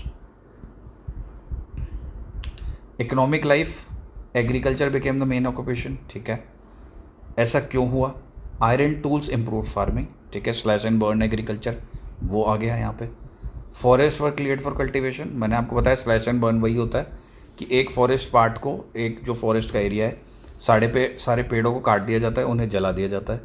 [SPEAKER 1] Economic life, agriculture became the main occupation, ठीक है। ऐसा क्यों हुआ? आयरन टूल्स इम्प्रूव फार्मिंग, ठीक है, स्लैश एंड बर्न एग्रीकल्चर वो आ गया यहाँ पे। Forest were cleared for cultivation. मैंने आपको बताया स्लैश एंड बर्न वही होता है कि एक फॉरेस्ट पार्ट को, एक जो फॉरेस्ट का एरिया है, सारे पेड़ों को काट दिया जाता है, उन्हें जला दिया जाता है,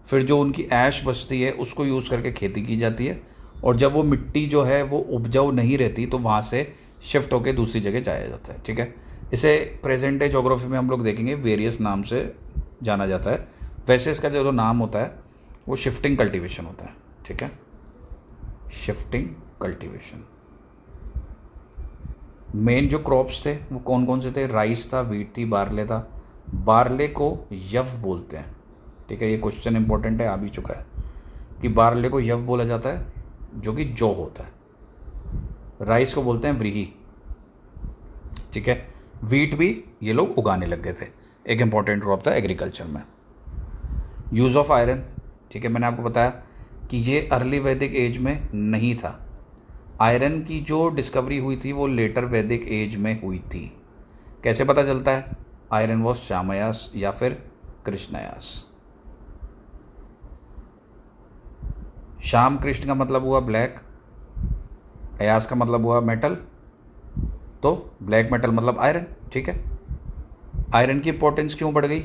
[SPEAKER 1] फिर जो उनकी ऐश बचती है उसको यूज़ करके खेती की जाती है, और जब वो मिट्टी जो है वो उपजाऊ नहीं रहती तो वहाँ से शिफ्ट होकर दूसरी जगह जाया जाता है, ठीक है। इसे प्रेजेंट डे ज्योग्राफी में हम लोग देखेंगे वेरियस नाम से जाना जाता है। वैसे इसका जो नाम होता है वो शिफ्टिंग कल्टीवेशन होता है, ठीक है, शिफ्टिंग कल्टीवेशन। मेन जो क्रॉप्स थे वो कौन कौन से थे? राइस था, वीट थी, बार्ले था। बार्ले को यव बोलते हैं, ठीक है, ये क्वेश्चन इंपॉर्टेंट है, आ भी चुका है कि बार्ले को यव बोला जाता है जो कि जौ होता है। राइस को बोलते हैं व्रीही, ठीक है। वीट भी ये लोग उगाने लग गए थे, एक इंपॉर्टेंट क्रॉप था एग्रीकल्चर में। यूज़ ऑफ आयरन, ठीक है, मैंने आपको बताया कि ये अर्ली वैदिक एज में नहीं था, आयरन की जो डिस्कवरी हुई थी वो लेटर वैदिक एज में हुई थी। कैसे पता चलता है? आयरन वॉज श्यामयास या फिर कृष्णयास। श्याम कृष्ण का मतलब हुआ ब्लैक, अयास का मतलब हुआ मेटल, तो ब्लैक मेटल मतलब आयरन। ठीक है, आयरन की इंपॉर्टेंस क्यों बढ़ गई?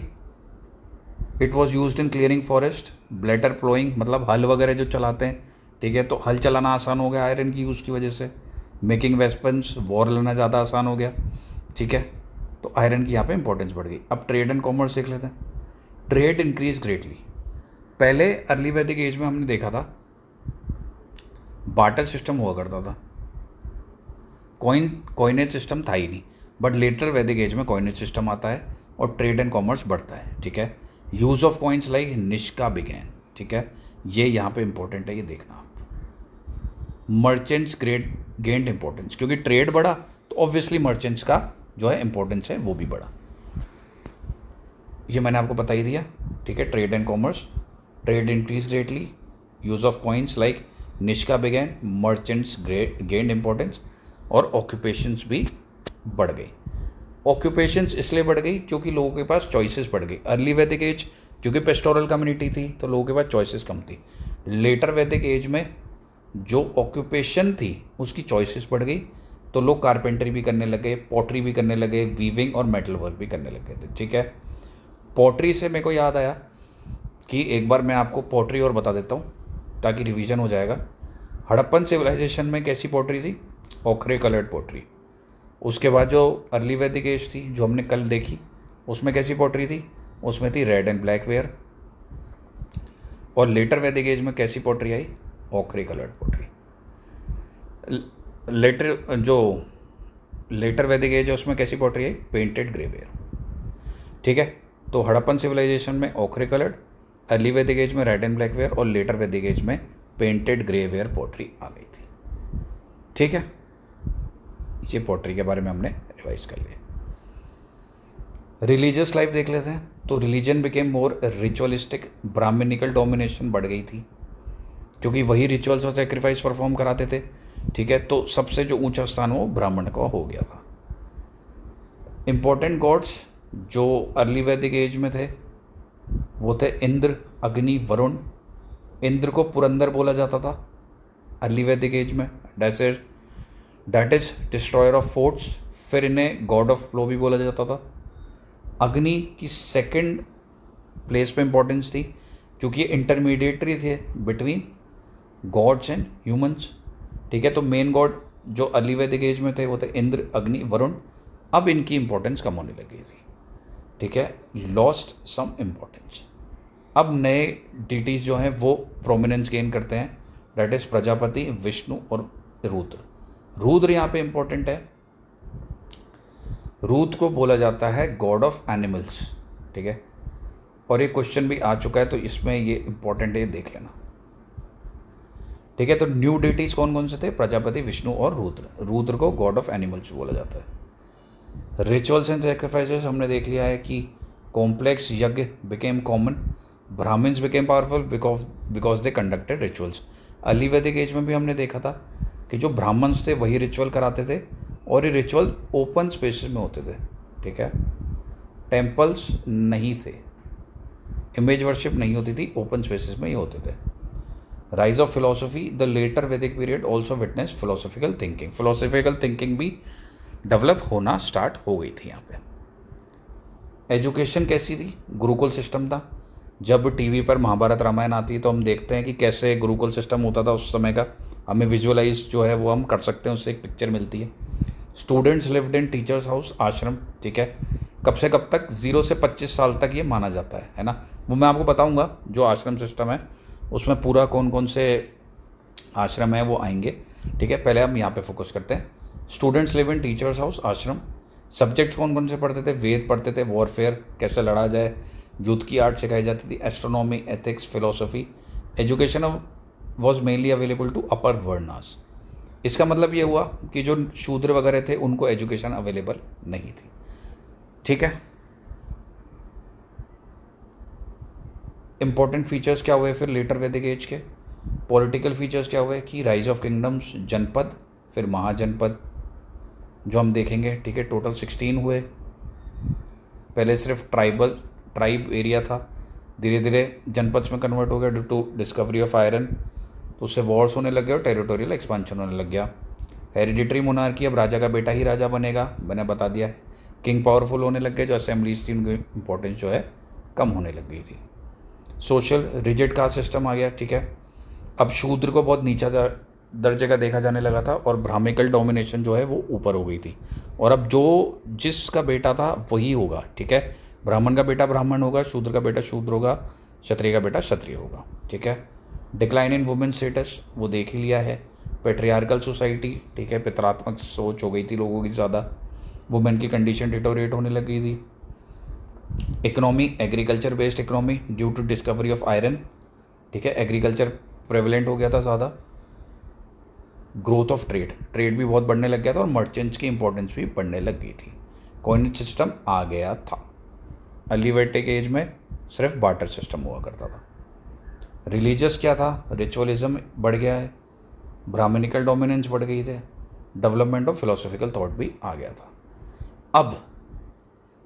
[SPEAKER 1] It was use in clearing forest, ब्लेटर प्लोइंग मतलब हल वगैरह जो चलाते हैं, ठीक है, तो हल चलाना आसान हो गया आयरन की यूज़ की वजह से। मेकिंग वेपन्स, वॉर लड़ना ज़्यादा आसान हो गया। ठीक है, तो आयरन की यहाँ पे इंपॉर्टेंस बढ़ गई। अब ट्रेड एंड कॉमर्स देख लेते हैं। Trade increase greatly. पहले अर्ली वैदिक एज में हमने देखा था बार्टर सिस्टम हुआ करता था, कॉइनेज सिस्टम था ही नहीं, बट लेटर वैदिक एज में कॉइनेज सिस्टम आता है और ट्रेड एंड कॉमर्स बढ़ता है। ठीक है, use of coins like Nishka began. ठीक है, ये यहाँ पे इंपॉर्टेंट है, ये देखना आप। मर्चेंट्स ग्रेट गेंड इंपॉर्टेंस, क्योंकि ट्रेड बढ़ा तो ऑब्वियसली मर्चेंट्स का जो है इंपॉर्टेंस है वो भी बढ़ा। ये मैंने आपको बता ही दिया। ठीक है, trade and commerce, trade increase greatly, use of coins like Nishka began, merchants gained importance, और ऑक्यूपेशंस भी बढ़ गई। ऑक्यूपेशंस इसलिए बढ़ गई क्योंकि लोगों के पास चॉइसेस बढ़ गई। अर्ली वैदिक एज क्योंकि पेस्टोरल कम्युनिटी थी तो लोगों के पास चॉइसेस कम थी। लेटर वैदिक एज में जो ऑक्यूपेशन थी उसकी चॉइसेस बढ़ गई, तो लोग कारपेंटरी भी करने लगे, पॉटरी भी करने लगे, वीविंग और मेटल वर्क भी करने लगे थे। ठीक है, पॉटरी से मेरे को याद आया कि एक बार मैं आपको पॉटरी और बता देता हूँ ताकि रिवीजन हो जाएगा। हड़प्पन सिविलाइजेशन में कैसी पॉटरी थी? ओखरे कलर्ड पॉटरी। उसके बाद जो अर्ली वैदिक एज थी जो हमने कल देखी, उसमें कैसी पॉटरी थी? उसमें थी रेड एंड ब्लैक वेयर। और लेटर वैदिक एज में कैसी पॉटरी आई? Ochre coloured pottery. लेटर वैदिक एज है उसमें कैसी पॉटरी आई? Painted grey ware. ठीक है, तो हड़प्पन सिविलाइजेशन में ओखरे कलर्ड, अर्ली वैदिक एज में रेड एंड ब्लैक वेयर, और लेटर वैदिक एज में पेंटेड ग्रे वेयर पॉटरी आ गई थी। ठीक है, ये पॉटरी के बारे में हमने रिवाइज कर लिया। रिलीजियस लाइफ देख लेते हैं। तो religion became more ritualistic, brahmanical domination बढ़ गई थी क्योंकि वही रिचुअल्स और सेक्रीफाइस परफॉर्म कराते थे। ठीक है, तो सबसे जो ऊंचा स्थान वो ब्राह्मण का हो गया था। इंपॉर्टेंट गॉड्स जो अर्ली वैदिक एज में थे वो थे इंद्र, अग्नि, वरुण। इंद्र को पुरंदर बोला जाता था अर्ली वैदिक एज में, that is destroyer of forts. फिर इन्हें गॉड ऑफ फ्लो भी बोला जाता था। अग्नि की सेकंड प्लेस पे इंपॉर्टेंस थी क्योंकि ये इंटरमीडिएटरी थे बिटवीन गॉड्स एंड ह्यूमंस। ठीक है, तो मेन गॉड जो अर्ली वैदिक एज में थे वो थे इंद्र, अग्नि, वरुण। अब इनकी इंपॉर्टेंस कम होने लगी थी। ठीक है, लॉस्ट सम इंपॉर्टेंस। अब नए डिटीज जो हैं वो प्रोमिनेंस गेन करते हैं, दैट इज प्रजापति, विष्णु और रुद्र। रुद्र यहाँ पे इंपॉर्टेंट है। रुद्र को बोला जाता है गॉड ऑफ एनिमल्स। ठीक है, और ये क्वेश्चन भी आ चुका है तो इसमें ये इंपॉर्टेंट है, देख लेना। ठीक है, तो न्यू डिटीज कौन कौन से थे? प्रजापति, विष्णु और रुद्र। रुद्र को गॉड ऑफ एनिमल्स बोला जाता है। रिचुअल्स एंड सेक्रीफाइसेस हमने देख लिया है कि complex yajna became common, brahmans became powerful because they conducted rituals. Early वैदिक एज में भी हमने देखा था कि जो ब्राह्मण्स थे वही रिचुअल कराते थे और ये रिचुअल ओपन स्पेसेस में होते थे। ठीक है, टेम्पल्स नहीं थे, इमेज वर्शिप नहीं होती थी, ओपन स्पेसेस में ही होते थे। Rise of philosophy, the later Vedic period also witness philosophical thinking. Philosophical thinking भी डेवलप होना स्टार्ट हो गई थी यहाँ पे। एजुकेशन कैसी थी? गुरुकुल सिस्टम था। जब टीवी पर महाभारत रामायण आती है तो हम देखते हैं कि कैसे गुरुकुल सिस्टम होता था उस समय का, हमें विजुअलाइज जो है वो हम कर सकते हैं, उससे एक पिक्चर मिलती है। Students lived in teachers house, आश्रम। ठीक है, कब से कब तक? 0 से 25 साल तक ये माना जाता है ना। वो मैं आपको बताऊंगा जो आश्रम सिस्टम है उसमें पूरा कौन कौन से आश्रम है वो आएंगे। ठीक है, पहले हम यहाँ पे फोकस करते हैं। Students live in teachers house, आश्रम। सब्जेक्ट्स कौन कौन से पढ़ते थे? वेद पढ़ते थे, वॉरफेयर कैसे लड़ा जाए, युद्ध की आर्ट सिखाई जाती थी, astronomy, ethics, philosophy. Education was mainly available to upper varnas. इसका मतलब ये हुआ कि जो शूद्र वगैरह थे उनको एजुकेशन अवेलेबल नहीं थी। ठीक है, इंपॉर्टेंट फीचर्स क्या हुए फिर लेटर वैदिक एज के? पॉलिटिकल फीचर्स क्या हुए कि राइज ऑफ किंगडम्स, जनपद, फिर महाजनपद जो हम देखेंगे, ठीक है। टोटल 16 हुए। पहले सिर्फ ट्राइब एरिया था, धीरे धीरे जनपद में कन्वर्ट हो गया due to discovery of iron, तो उससे वॉर्स होने लग गए और टेरिटोरियल एक्सपांशन होने लग गया। हेरिडिटरी मोनार्की, अब राजा का बेटा ही राजा बनेगा, मैंने बता दिया है। किंग पावरफुल होने लग गए, जो असेंबलीज थी उनकी इंपॉर्टेंस जो है कम होने लग गई थी। सोशल रिजिड कास्ट सिस्टम आ गया, ठीक है। अब शूद्र को बहुत नीचा दर्जे का देखा जाने लगा था और ब्राह्मिकल डोमिनेशन जो है वो ऊपर हो गई थी। और अब जो जिसका बेटा था वही होगा, ठीक है। ब्राह्मण का बेटा ब्राह्मण होगा, शूद्र का बेटा शूद्र होगा, क्षत्रिय का बेटा क्षत्रिय होगा, ठीक है। डिक्लाइन इन वुमेन स्टेटस वो देख ही लिया है। पेट्रियार्कल सोसाइटी, ठीक है, पितरात्मक सोच हो गई थी लोगों की ज़्यादा, वुमेन की कंडीशन डिटोरेट होने लग गई थी। Economy, agriculture based economy due to discovery of iron, ठीक है, एग्रीकल्चर प्रेवलेंट हो गया था ज़्यादा। ग्रोथ ऑफ ट्रेड भी बहुत बढ़ने लग गया था और मर्चेंट्स की इंपॉर्टेंस भी बढ़ने लग गई थी। कॉइनेज सिस्टम आ गया था। अर्ली वैदिक एज में सिर्फ बार्टर सिस्टम हुआ करता था। रिलीजियस क्या था, रिचुअलिज्म बढ़ गया है, ब्राह्मणिकल डोमिनेंस बढ़ गई थे, डेवलपमेंट ऑफ फिलोसॉफिकल थॉट भी आ गया था। अब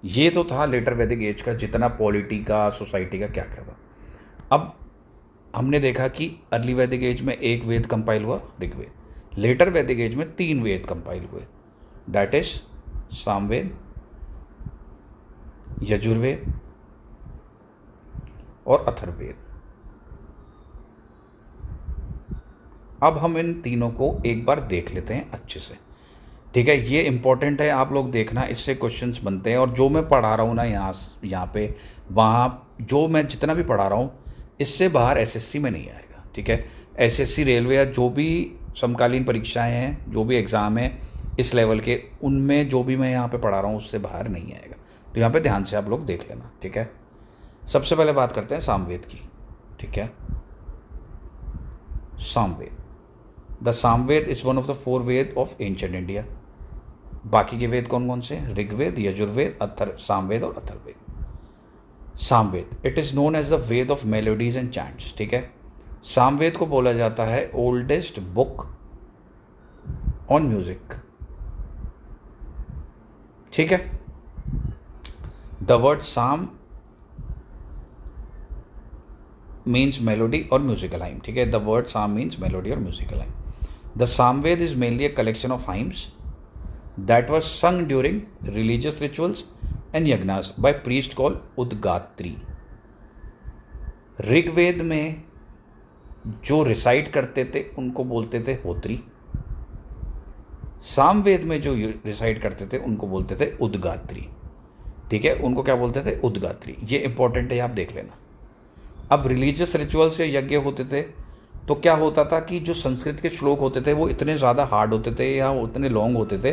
[SPEAKER 1] ये तो था लेटर वैदिक एज का, जितना पॉलिटी का, सोसाइटी का क्या क्या था। अब हमने देखा कि अर्ली वैदिक एज में एक वेद कंपाइल हुआ, ऋग्वेद। लेटर वैदिक एज में 3 वेद कंपाइल हुए, दैट इज सामवेद, यजुर्वेद और अथर्ववेद। अब हम इन तीनों को एक बार देख लेते हैं अच्छे से, ठीक है। ये इंपॉर्टेंट है, आप लोग देखना, इससे क्वेश्चंस बनते हैं। और जो मैं पढ़ा रहा हूँ ना यहाँ पे वहाँ जो मैं जितना भी पढ़ा रहा हूँ, इससे बाहर एसएससी में नहीं आएगा, ठीक है। एसएससी, रेलवे या जो भी समकालीन परीक्षाएं हैं, जो भी एग्ज़ाम है इस लेवल के, उनमें जो भी मैं यहाँ पे पढ़ा रहा हूँ उससे बाहर नहीं आएगा। तो यहाँ पे ध्यान से आप लोग देख लेना, ठीक है। सबसे पहले बात करते हैं सामवेद की, ठीक है। Samaveda, the Samaveda is one of the 4 Veda of ancient India. बाकी के वेद कौन कौन से, ऋग्वेद, यजुर्वेद, सामवेद और Atharvaveda. Samaveda, it is known as the Veda of melodies and chants, ठीक है। सामवेद को बोला जाता है ओल्डेस्ट बुक ऑन म्यूजिक, ठीक है। The word Sama means melody और म्यूजिकल हाइम, ठीक है। The word Sama means melody और musical hymn. The Samaveda is mainly a collection of hymns that was sung during religious rituals and yagnas by priest called Udgatri. Rigveda में जो रिसाइट करते थे उनको बोलते थे होत्री, सामवेद में जो रिसाइट करते थे उनको बोलते थे उद्गात्री, ठीक है। उनको क्या बोलते थे, उद्गात्री। ये इंपॉर्टेंट है, आप देख लेना। अब रिलीजियस रिचुअल्स या यज्ञ होते थे तो क्या होता था कि जो संस्कृत के श्लोक होते थे वो इतने ज़्यादा हार्ड होते थे या उतने लॉन्ग होते थे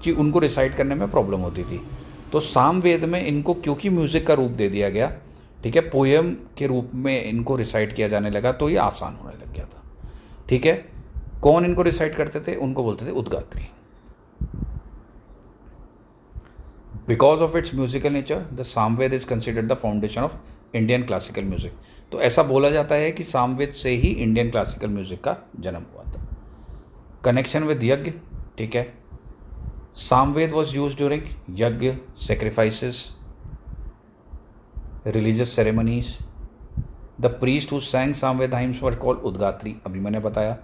[SPEAKER 1] कि उनको रिसाइट करने में प्रॉब्लम होती थी। तो सामवेद में इनको क्योंकि म्यूज़िक का रूप दे दिया गया, ठीक है, पोएम के रूप में इनको रिसाइट किया जाने लगा, तो ये आसान होने लग गया था, ठीक है। कौन इनको रिसाइट करते थे, उनको बोलते थे Udgatri. Because of its musical nature the Samaveda is considered the foundation of Indian classical music. तो ऐसा बोला जाता है कि सामवेद से ही इंडियन क्लासिकल म्यूजिक का जन्म हुआ था। कनेक्शन विद यज्ञ, ठीक है। Samaveda was use during yajna, sacrifices, religious ceremonies. The priest who sang Samaveda hymns were called Udgatri, अभी मैंने बताया।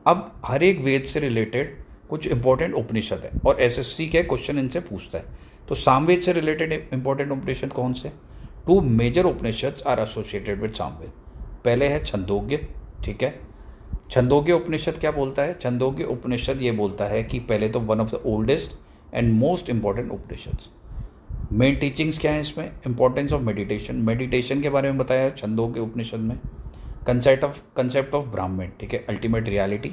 [SPEAKER 1] अब हर एक वेद से रिलेटेड कुछ इंपॉर्टेंट उपनिषद है और एसएससी के क्वेश्चन इनसे पूछता है। तो सामवेद से रिलेटेड इंपॉर्टेंट उपनिषद कौन से, 2 major Upanishads are associated with Samaveda. पहले है छंदोग्य, ठीक है। छंदोग्य उपनिषद क्या बोलता है, छंदोग्य उपनिषद ये बोलता है कि पहले तो one of the oldest and most important Upanishads. Main teachings क्या है इसमें, इंपॉर्टेंस ऑफ मेडिटेशन, मेडिटेशन के बारे में बताया है छंदोग्य उपनिषद में। कंसेप्ट ऑफ ब्राह्मण, ठीक है, अल्टीमेट रियलिटी,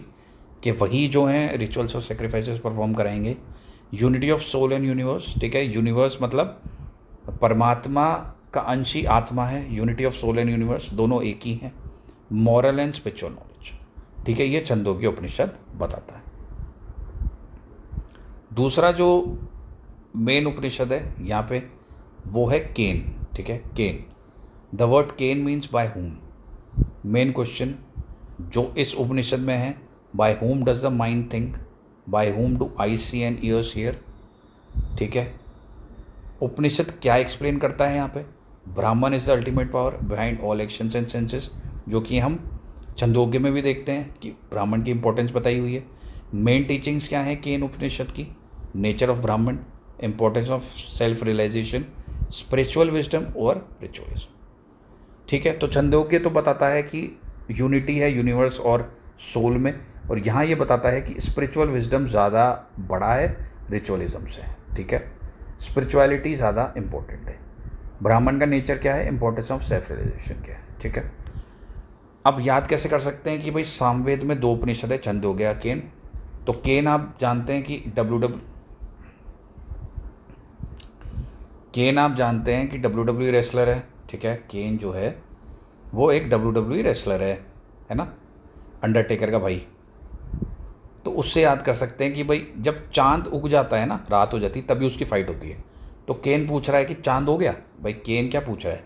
[SPEAKER 1] कि वही जो हैं रिचुअल्स और सेक्रीफाइसेस परफॉर्म कराएंगे। Unity of soul and universe, ठीक है, यूनिवर्स मतलब परमात्मा का अंश ही आत्मा है, unity of soul and universe दोनों एक ही हैं। मॉरल एंड स्पिरिचुअल नॉलेज, ठीक है, ये छंदोग्य उपनिषद बताता है। दूसरा जो मेन उपनिषद है यहाँ पे वो है केन, ठीक है, Kena. The word Kena means by whom. Main question, जो इस उपनिषद में है, by whom does the mind think, by whom do I see and ears hear. ठीक है, उपनिषद क्या एक्सप्लेन करता है यहाँ पे? ब्राह्मण is the ultimate power behind all actions and senses, जो कि हम छंदोग्य में भी देखते हैं कि ब्राह्मण की इंपॉर्टेंस बताई हुई है। मेन टीचिंग्स क्या है केन उपनिषद की? Nature of Brahman, importance of self realisation, spiritual wisdom और रिचुअलिज्म। ठीक है, तो छंदोग्य तो बताता है कि यूनिटी है यूनिवर्स और सोल में, और यहाँ ये बताता है कि स्पिरिचुअल विजडम ज़्यादा बड़ा है रिचुअलिज्म से। ठीक है, स्पिरिचुअलिटी ज़्यादा इम्पोर्टेंट है। ब्राह्मण का नेचर क्या है? इंपॉर्टेंस ऑफ सेल्फ रियलाइजेशन क्या है। ठीक है, अब याद कैसे कर सकते हैं कि भाई सामवेद में 2 उपनिषद है, छंदोग्य, केन। तो केन आप जानते हैं कि केन आप जानते हैं कि WWE रेसलर है। ठीक है, केन जो है वो एक WWE रेसलर है ना, अंडरटेकर का भाई। तो उससे याद कर सकते हैं कि भाई जब चांद उग जाता है ना, रात हो जाती है, तभी उसकी फाइट होती है। तो केन पूछ रहा है कि चांद हो गया। भाई केन क्या पूछा है?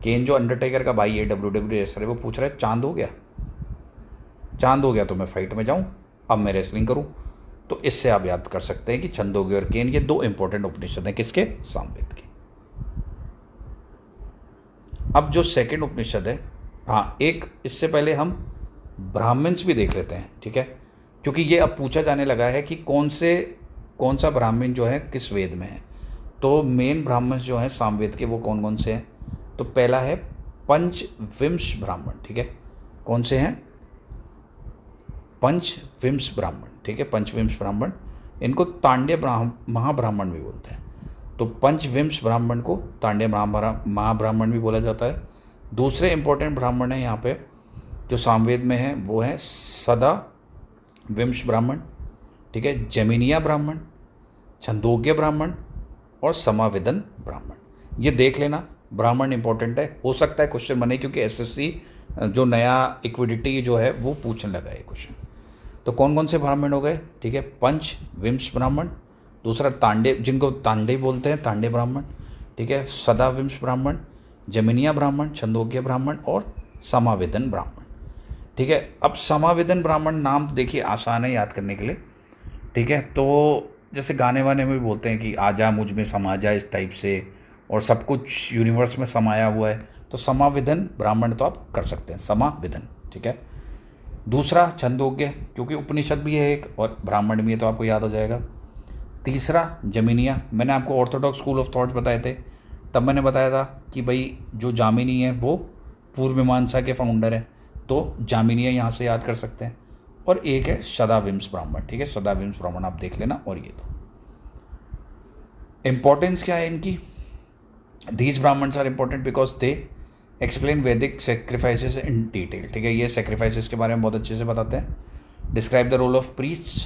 [SPEAKER 1] केन जो अंडरटेकर का भाई है, WWE रेसलर है, वो पूछ रहा है चांद हो गया? चांद हो गया तो मैं फाइट में जाऊँ, अब मैं रेसलिंग करूँ। तो इससे आप याद कर सकते हैं कि छंदोग्य और केन ये 2 इंपॉर्टेंट उपनिषद हैं किसके? सामवेद के। अब जो सेकंड उपनिषद है, हाँ, एक इससे पहले हम ब्राह्मण्स भी देख लेते हैं। ठीक है, क्योंकि ये अब पूछा जाने लगा है कि कौन सा ब्राह्मण जो है किस वेद में है। तो मेन ब्राह्मण जो हैं सामवेद के वो कौन कौन से हैं? तो पहला है पंचविंश ब्राह्मण। ठीक है, कौन से हैं? पंचविंश ब्राह्मण। ठीक है, पंचविंश ब्राह्मण, इनको तांड्य महाब्राह्मण भी बोलते हैं। तो पंचविंश ब्राह्मण को तांड्य महाब्राह्मण भी बोला जाता है। दूसरे इंपॉर्टेंट ब्राह्मण हैं यहाँ पे जो सामवेद में है, वो है सदा विंश ब्राह्मण। ठीक है, जमीनिया ब्राह्मण, छंदोग्य ब्राह्मण और समावेदन ब्राह्मण। ये देख लेना, ब्राह्मण इंपॉर्टेंट है। हो सकता है क्वेश्चन बने, क्योंकि एसएससी जो नया इक्विडिटी जो है वो पूछने लगा है क्वेश्चन। तो कौन कौन से ब्राह्मण हो गए? ठीक है, पंच विंश ब्राह्मण, दूसरा तांडे, जिनको तांडे बोलते हैं, तांडे ब्राह्मण। ठीक है, सदा विंश ब्राह्मण, जमीनिया ब्राह्मण, छंदोग्य ब्राह्मण और समावेदन ब्राह्मण। ठीक है, अब समावेदन ब्राह्मण नाम देखिए आसान है याद करने के लिए। ठीक है, तो जैसे गाने वाने में भी बोलते हैं कि आजा मुझ में समा जा, इस टाइप से, और सब कुछ यूनिवर्स में समाया हुआ है। तो समावेदन ब्राह्मण तो आप कर सकते हैं, समावेदन। ठीक है, दूसरा छंदोग्य, क्योंकि उपनिषद भी है एक और ब्राह्मण भी है, तो आपको याद हो जाएगा। तीसरा जमीनिया, मैंने आपको ऑर्थोडॉक्स स्कूल ऑफ थॉट्स बताए थे, तब मैंने बताया था कि भाई जो जामिनी है वो पूर्व मीमांसा के फाउंडर है, तो जामिनिया यहाँ से याद कर सकते हैं। और एक है सदाविंश ब्राह्मण। ठीक है, सदाविंश ब्राह्मण आप देख लेना। और ये तो इंपॉर्टेंस क्या है इनकी? These Brahmanas are important because they explain Vedic sacrifices in detail. ठीक है, ये सेक्रीफाइसेस के बारे में बहुत अच्छे से बताते हैं। Describe the role of priests,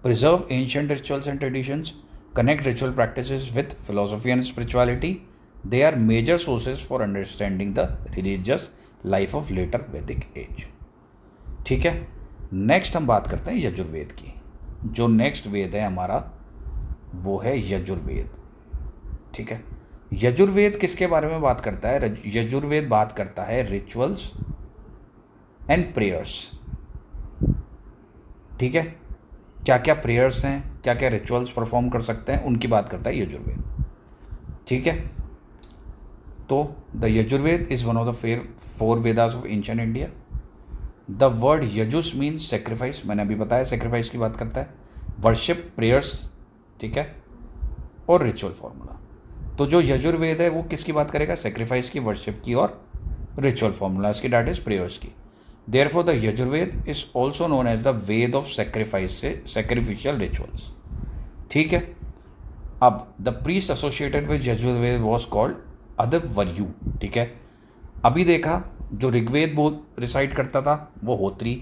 [SPEAKER 1] preserve ancient rituals and traditions, connect ritual practices with philosophy and spirituality. They are major sources for understanding the religious life of later वैदिक एज। ठीक है, नेक्स्ट हम बात करते हैं यजुर्वेद की। जो नेक्स्ट वेद है हमारा वो है यजुर्वेद। ठीक है, यजुर्वेद किसके बारे में बात करता है? यजुर्वेद बात करता है रिचुअल्स एंड प्रेयर्स। ठीक है, क्या क्या प्रेयर्स हैं, क्या क्या रिचुअल्स परफॉर्म कर सकते हैं, उनकी बात करता है यजुर्वेद। ठीक है, तो the Yajurveda is one of the 4 Vedas of ancient India. The word Yajus means sacrifice, मैंने अभी बताया सेक्रीफाइस की बात करता है, वर्शिप, प्रेयर्स। ठीक है, और रिचुअल फॉर्मूला। तो जो यजुर्वेद है वो किसकी बात करेगा? सेक्रीफाइस की, वर्शिप की और रिचुअल फॉर्मूलाज की, डैट इज प्रेयर्स की। Therefore the Yajurveda is also known as the Veda of sacrifice, say sacrificial rituals. ठीक है, अब the priest associated with Yajurveda was called Adhvaryu. ठीक है, अभी देखा जो ऋग्वेद रिसाइट करता था वो होत्री,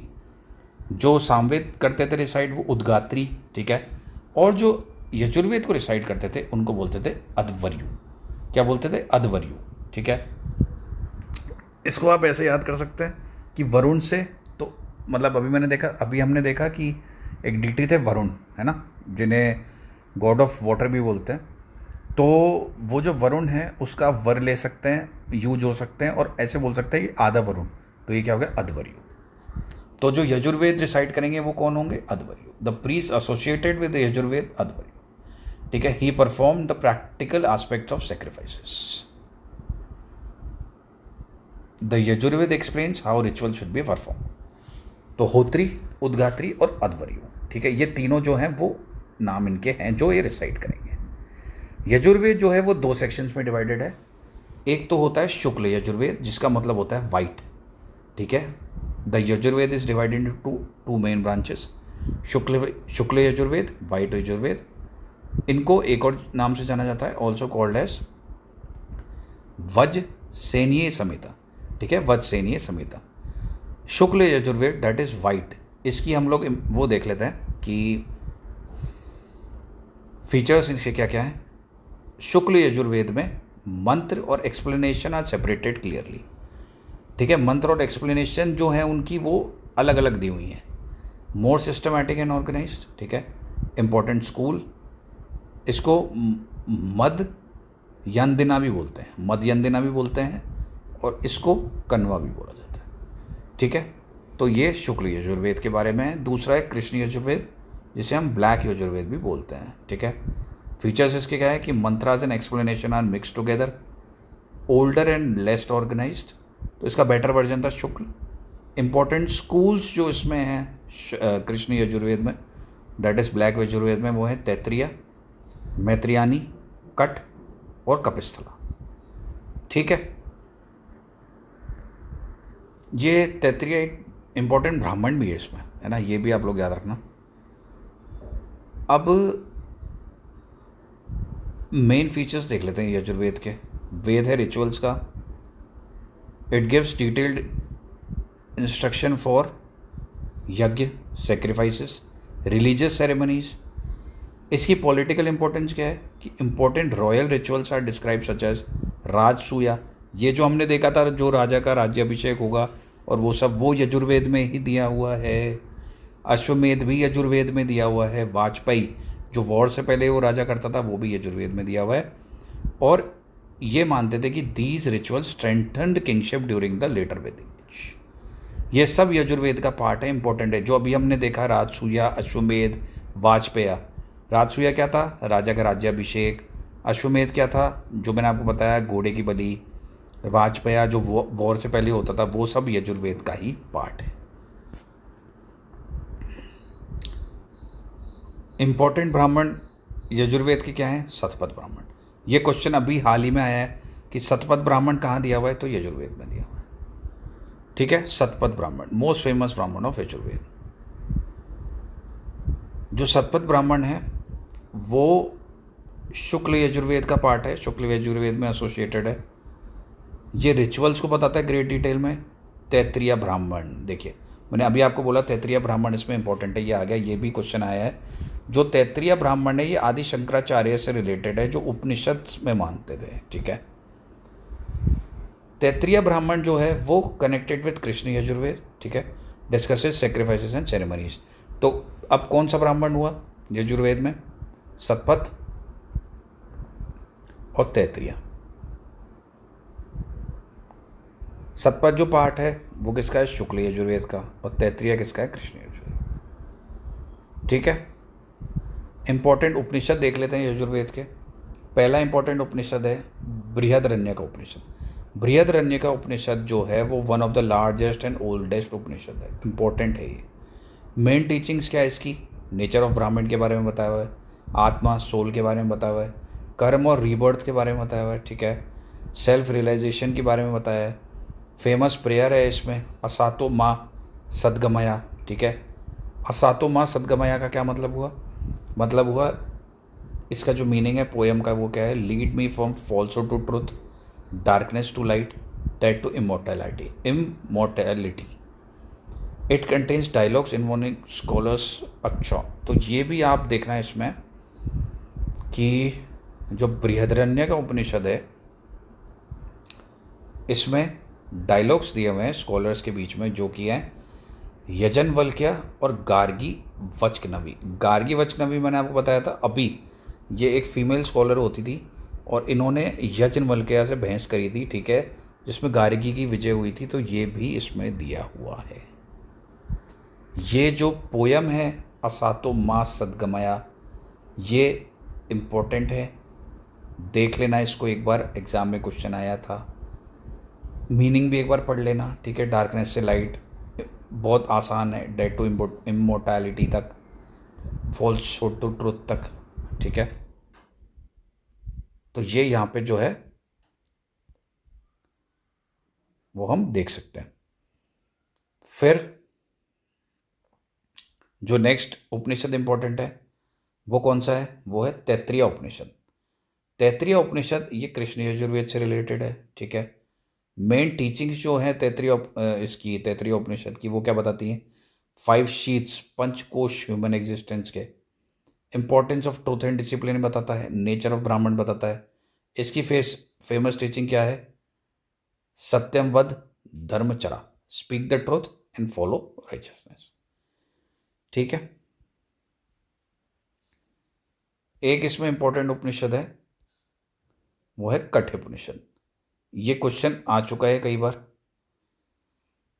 [SPEAKER 1] जो सामवेद करते थे रिसाइट वो उद्गात्री। ठीक है, और जो यजुर्वेद को रिसाइट करते थे उनको बोलते थे अदवर्यु। क्या बोलते थे? अदवर्यु। ठीक है, इसको आप ऐसे याद कर सकते हैं कि वरुण से, तो मतलब अभी हमने देखा कि एक डिटी थे वरुण, है ना, जिन्हें गॉड ऑफ वाटर भी बोलते हैं। तो वो जो वरुण है उसका वर ले सकते हैं, यूज हो सकते हैं, और ऐसे बोल सकते हैं कि आधा वरुण, तो ये क्या हो गया? अदवर्यु। तो जो यजुर्वेद रिसाइट करेंगे वो कौन होंगे? Adhvaryu. The priest associated with Yajurveda, Adhvaryu. ठीक है, he perform the practical aspects of sacrifices. The Yajurveda explains how ritual should be perform. तो होत्री, उद्गात्री और अध्वर्यु, ठीक है, ये तीनों जो हैं वो नाम इनके हैं जो ये रिसाइट करेंगे। यजुर्वेद जो है वो 2 सेक्शंस में डिवाइडेड है। एक तो होता है शुक्ल यजुर्वेद, जिसका मतलब होता है वाइट। ठीक है, the Yajurveda is divided into 2 main branches, Shukla Yajurveda, white Yajurveda. इनको एक और नाम से जाना जाता है, ऑल्सो कॉल्ड एज वज्रसेनीय संहिता। ठीक है, वज्रसेनीय संहिता। शुक्ल यजुर्वेद दैट इज वाइट, इसकी हम लोग वो देख लेते हैं कि फीचर्स इसके क्या क्या हैं। शुक्ल यजुर्वेद में मंत्र और एक्सप्लेनेशन आर सेपरेटेड क्लियरली। ठीक है, मंत्र और एक्सप्लेनेशन जो है उनकी वो अलग अलग दी हुई हैं। More systematic and organised. ठीक है, इंपॉर्टेंट स्कूल, इसको मद यंदिना भी बोलते हैं, मद यंदिना भी बोलते हैं, और इसको कन्वा भी बोला जाता है। ठीक है, तो ये शुक्ल यजुर्वेद के बारे में है। दूसरा है कृष्ण यजुर्वेद, जिसे हम ब्लैक यजुर्वेद भी बोलते हैं। ठीक है, फीचर्स इसके क्या है कि mantras and explanation are mix together, older and less organised. तो इसका बेटर वर्जन था शुक्ल। इंपॉर्टेंट स्कूल्स जो इसमें हैं कृष्ण यजुर्वेद में, दैट इज ब्लैक यजुर्वेद में, वो है तैत्तिरीय, मैत्रियानी, कट और कपिस्थला। ठीक है, ये तैत्तिरीय एक इंपॉर्टेंट ब्राह्मण भी है इसमें, है ना, ये भी आप लोग याद रखना। अब मेन फीचर्स देख लेते हैं यजुर्वेद के। वेद है रिचुअल्स का, it gives detailed instruction for yajna, sacrifices, religious ceremonies. इसकी पॉलिटिकल इंपॉर्टेंस क्या है कि important royal rituals are describe such as Rajasuya. ये जो हमने देखा था, जो राजा का राज्याभिषेक होगा और वो सब, वो यजुर्वेद में ही दिया हुआ है। अश्वमेध भी यजुर्वेद में दिया हुआ है। वाजपेयी जो वॉर से पहले वो राजा करता था, वो भी यजुर्वेद में दिया हुआ है। और ये मानते थे कि these rituals strengthened kingship during the later वैदिक एज। ये सब यजुर्वेद का पार्ट है, इंपॉर्टेंट है। जो अभी हमने देखा, राजसूया, अश्वमेध, वाजपेय। राजसूया क्या था? राजा का राज्याभिषेक। अश्वमेध क्या था? जो मैंने आपको बताया, घोड़े की बलि। वाजपेय जो वॉर से पहले होता था, वो सब यजुर्वेद का ही पार्ट है। इंपॉर्टेंट ब्राह्मण यजुर्वेद के क्या हैं? शतपथ ब्राह्मण। ये क्वेश्चन अभी हाल ही में आया है कि शतपथ ब्राह्मण कहाँ दिया हुआ है, तो यजुर्वेद में दिया हुआ है। ठीक है, शतपथ ब्राह्मण मोस्ट फेमस ब्राह्मण ऑफ यजुर्वेद। जो शतपथ ब्राह्मण है वो शुक्ल यजुर्वेद का पार्ट है, शुक्ल यजुर्वेद में एसोसिएटेड है। ये रिचुअल्स को बताता है ग्रेट डिटेल में। तैत्तिरीय ब्राह्मण, देखिए मैंने अभी आपको बोला तैत्तिरीय ब्राह्मण इसमें इंपॉर्टेंट है, ये आ गया, ये भी क्वेश्चन आया है। जो तैत्तिरीय ब्राह्मण है ये आदि शंकराचार्य से रिलेटेड है, जो उपनिषद में मानते थे। ठीक है, तैत्तिरीय ब्राह्मण जो है वो कनेक्टेड विद कृष्ण यजुर्वेद। ठीक है, डिस्कसेस सैक्रिफाइसेस एंड सेरेमनीज। तो अब कौन सा ब्राह्मण हुआ यजुर्वेद में? शतपथ और तैत्तिरीय। शतपथ जो पार्ट है वो किसका है? शुक्ल यजुर्वेद का। और तैत्तिरीय किसका है? कृष्ण यजुर्वेद। ठीक है, इंपॉर्टेंट उपनिषद देख लेते हैं यजुर्वेद के। पहला इंपॉर्टेंट उपनिषद है बृहदरण्यक उपनिषद। बृहदरण्यक उपनिषद जो है वो one of the largest and oldest Upanishad है, इंपॉर्टेंट है ये। मेन टीचिंग्स क्या है इसकी? नेचर ऑफ ब्राह्मण के बारे में बताया हुआ है, आत्मा, सोल के बारे में बताया हुआ है, कर्म और रीबर्थ के बारे में बताया हुआ है। ठीक है, सेल्फ रियलाइजेशन के बारे में बताया है। फेमस प्रेयर है इसमें, असातो माँ सद्गमया। ठीक है, असातो माँ सद्गमया का क्या मतलब हुआ? मतलब हुआ, इसका जो मीनिंग है पोएम का वो क्या है? Lead me from falsehood to truth, darkness to light, death to immortality. It contains dialogues involving scholars. अच्छा, तो ये भी आप देखना है इसमें कि जो बृहदरण्यक का उपनिषद है इसमें डायलॉग्स दिए हुए हैं स्कॉलर्स के बीच में, जो कि हैं यजनवल्क्य और गार्गी वचकनवी। गार्गी वचकनवी मैंने आपको बताया था अभी, ये एक फीमेल स्कॉलर होती थी और इन्होंने यजनवल्क्य से बहस करी थी। ठीक है, जिसमें गार्गी की विजय हुई थी। तो ये भी इसमें दिया हुआ है। ये जो पोयम है असातो माँ सदगमया, ये इम्पोर्टेंट है, देख लेना इसको एक बार, एग्ज़ाम में क्वेश्चन आया था। मीनिंग भी एक बार पढ़ लेना, ठीक है। डार्कनेस से लाइट बहुत आसान है, डेड टू इमोर्टैलिटी तक, फॉल्स टू ट्रूथ तक, ठीक है। तो ये यहाँ पे जो है वो हम देख सकते हैं। फिर जो नेक्स्ट उपनिषद इंपॉर्टेंट है वो कौन सा है, वो है तैत्तिरीय उपनिषद। तैत्तिरीय उपनिषद ये कृष्ण यजुर्वेद से रिलेटेड है, ठीक है। मेन टीचिंग्स जो है इसकी तैत्तिरीय उपनिषद की, वो क्या बताती हैं, 5 शीट्स, पंचकोश ह्यूमन एग्जिस्टेंस के, importance of truth and discipline बताता है, नेचर ऑफ ब्राह्मण बताता है। इसकी फेमस टीचिंग क्या है, सत्यम वद धर्म चरा, speak the truth and follow righteousness, ठीक है। एक इसमें इंपॉर्टेंट उपनिषद है, वो है कठ उपनिषद। ये क्वेश्चन आ चुका है कई बार।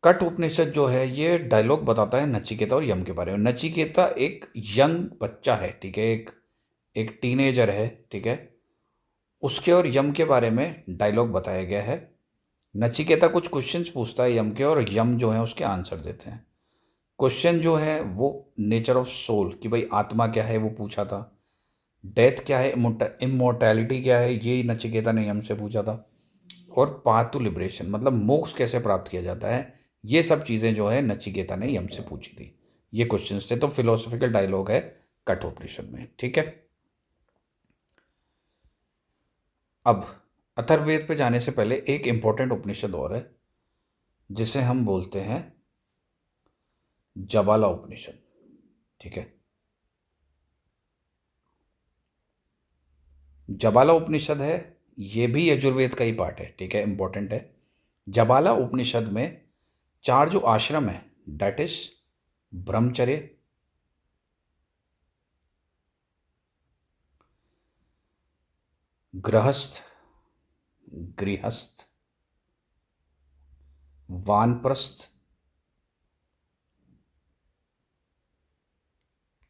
[SPEAKER 1] कठ उपनिषद जो है ये डायलॉग बताता है नचिकेता और यम के बारे में। नचिकेता एक यंग बच्चा है, ठीक है, एक एक टीनेजर है, ठीक है। उसके और यम के बारे में डायलॉग बताया गया है। नचिकेता कुछ क्वेश्चंस पूछता है यम के, और यम जो है उसके आंसर देते हैं। क्वेश्चन जो है वो नेचर ऑफ सोल, कि भाई आत्मा क्या है वो पूछा था, डेथ क्या है, इमोर्टैलिटी क्या है, ये नचिकेता ने यम से पूछा था, और पाथ टू लिबरेशन मतलब मोक्ष कैसे प्राप्त किया जाता है, ये सब चीज़ें जो है नचिकेता ने यम से पूछी थी। ये क्वेश्चंस थे, तो फिलोसॉफिकल डायलॉग है कठोपनिषद में, ठीक है। अब अथर्ववेद पे जाने से पहले एक इंपॉर्टेंट उपनिषद और है जिसे हम बोलते हैं जबाला उपनिषद, ठीक है। जबाला उपनिषद है, ये भी यजुर्वेद का ही पार्ट है, ठीक है, इंपॉर्टेंट है। जबाला उपनिषद में 4 जो आश्रम है, डेट इज ब्रह्मचर्य, गृहस्थ, गृहस्थ, वानप्रस्थ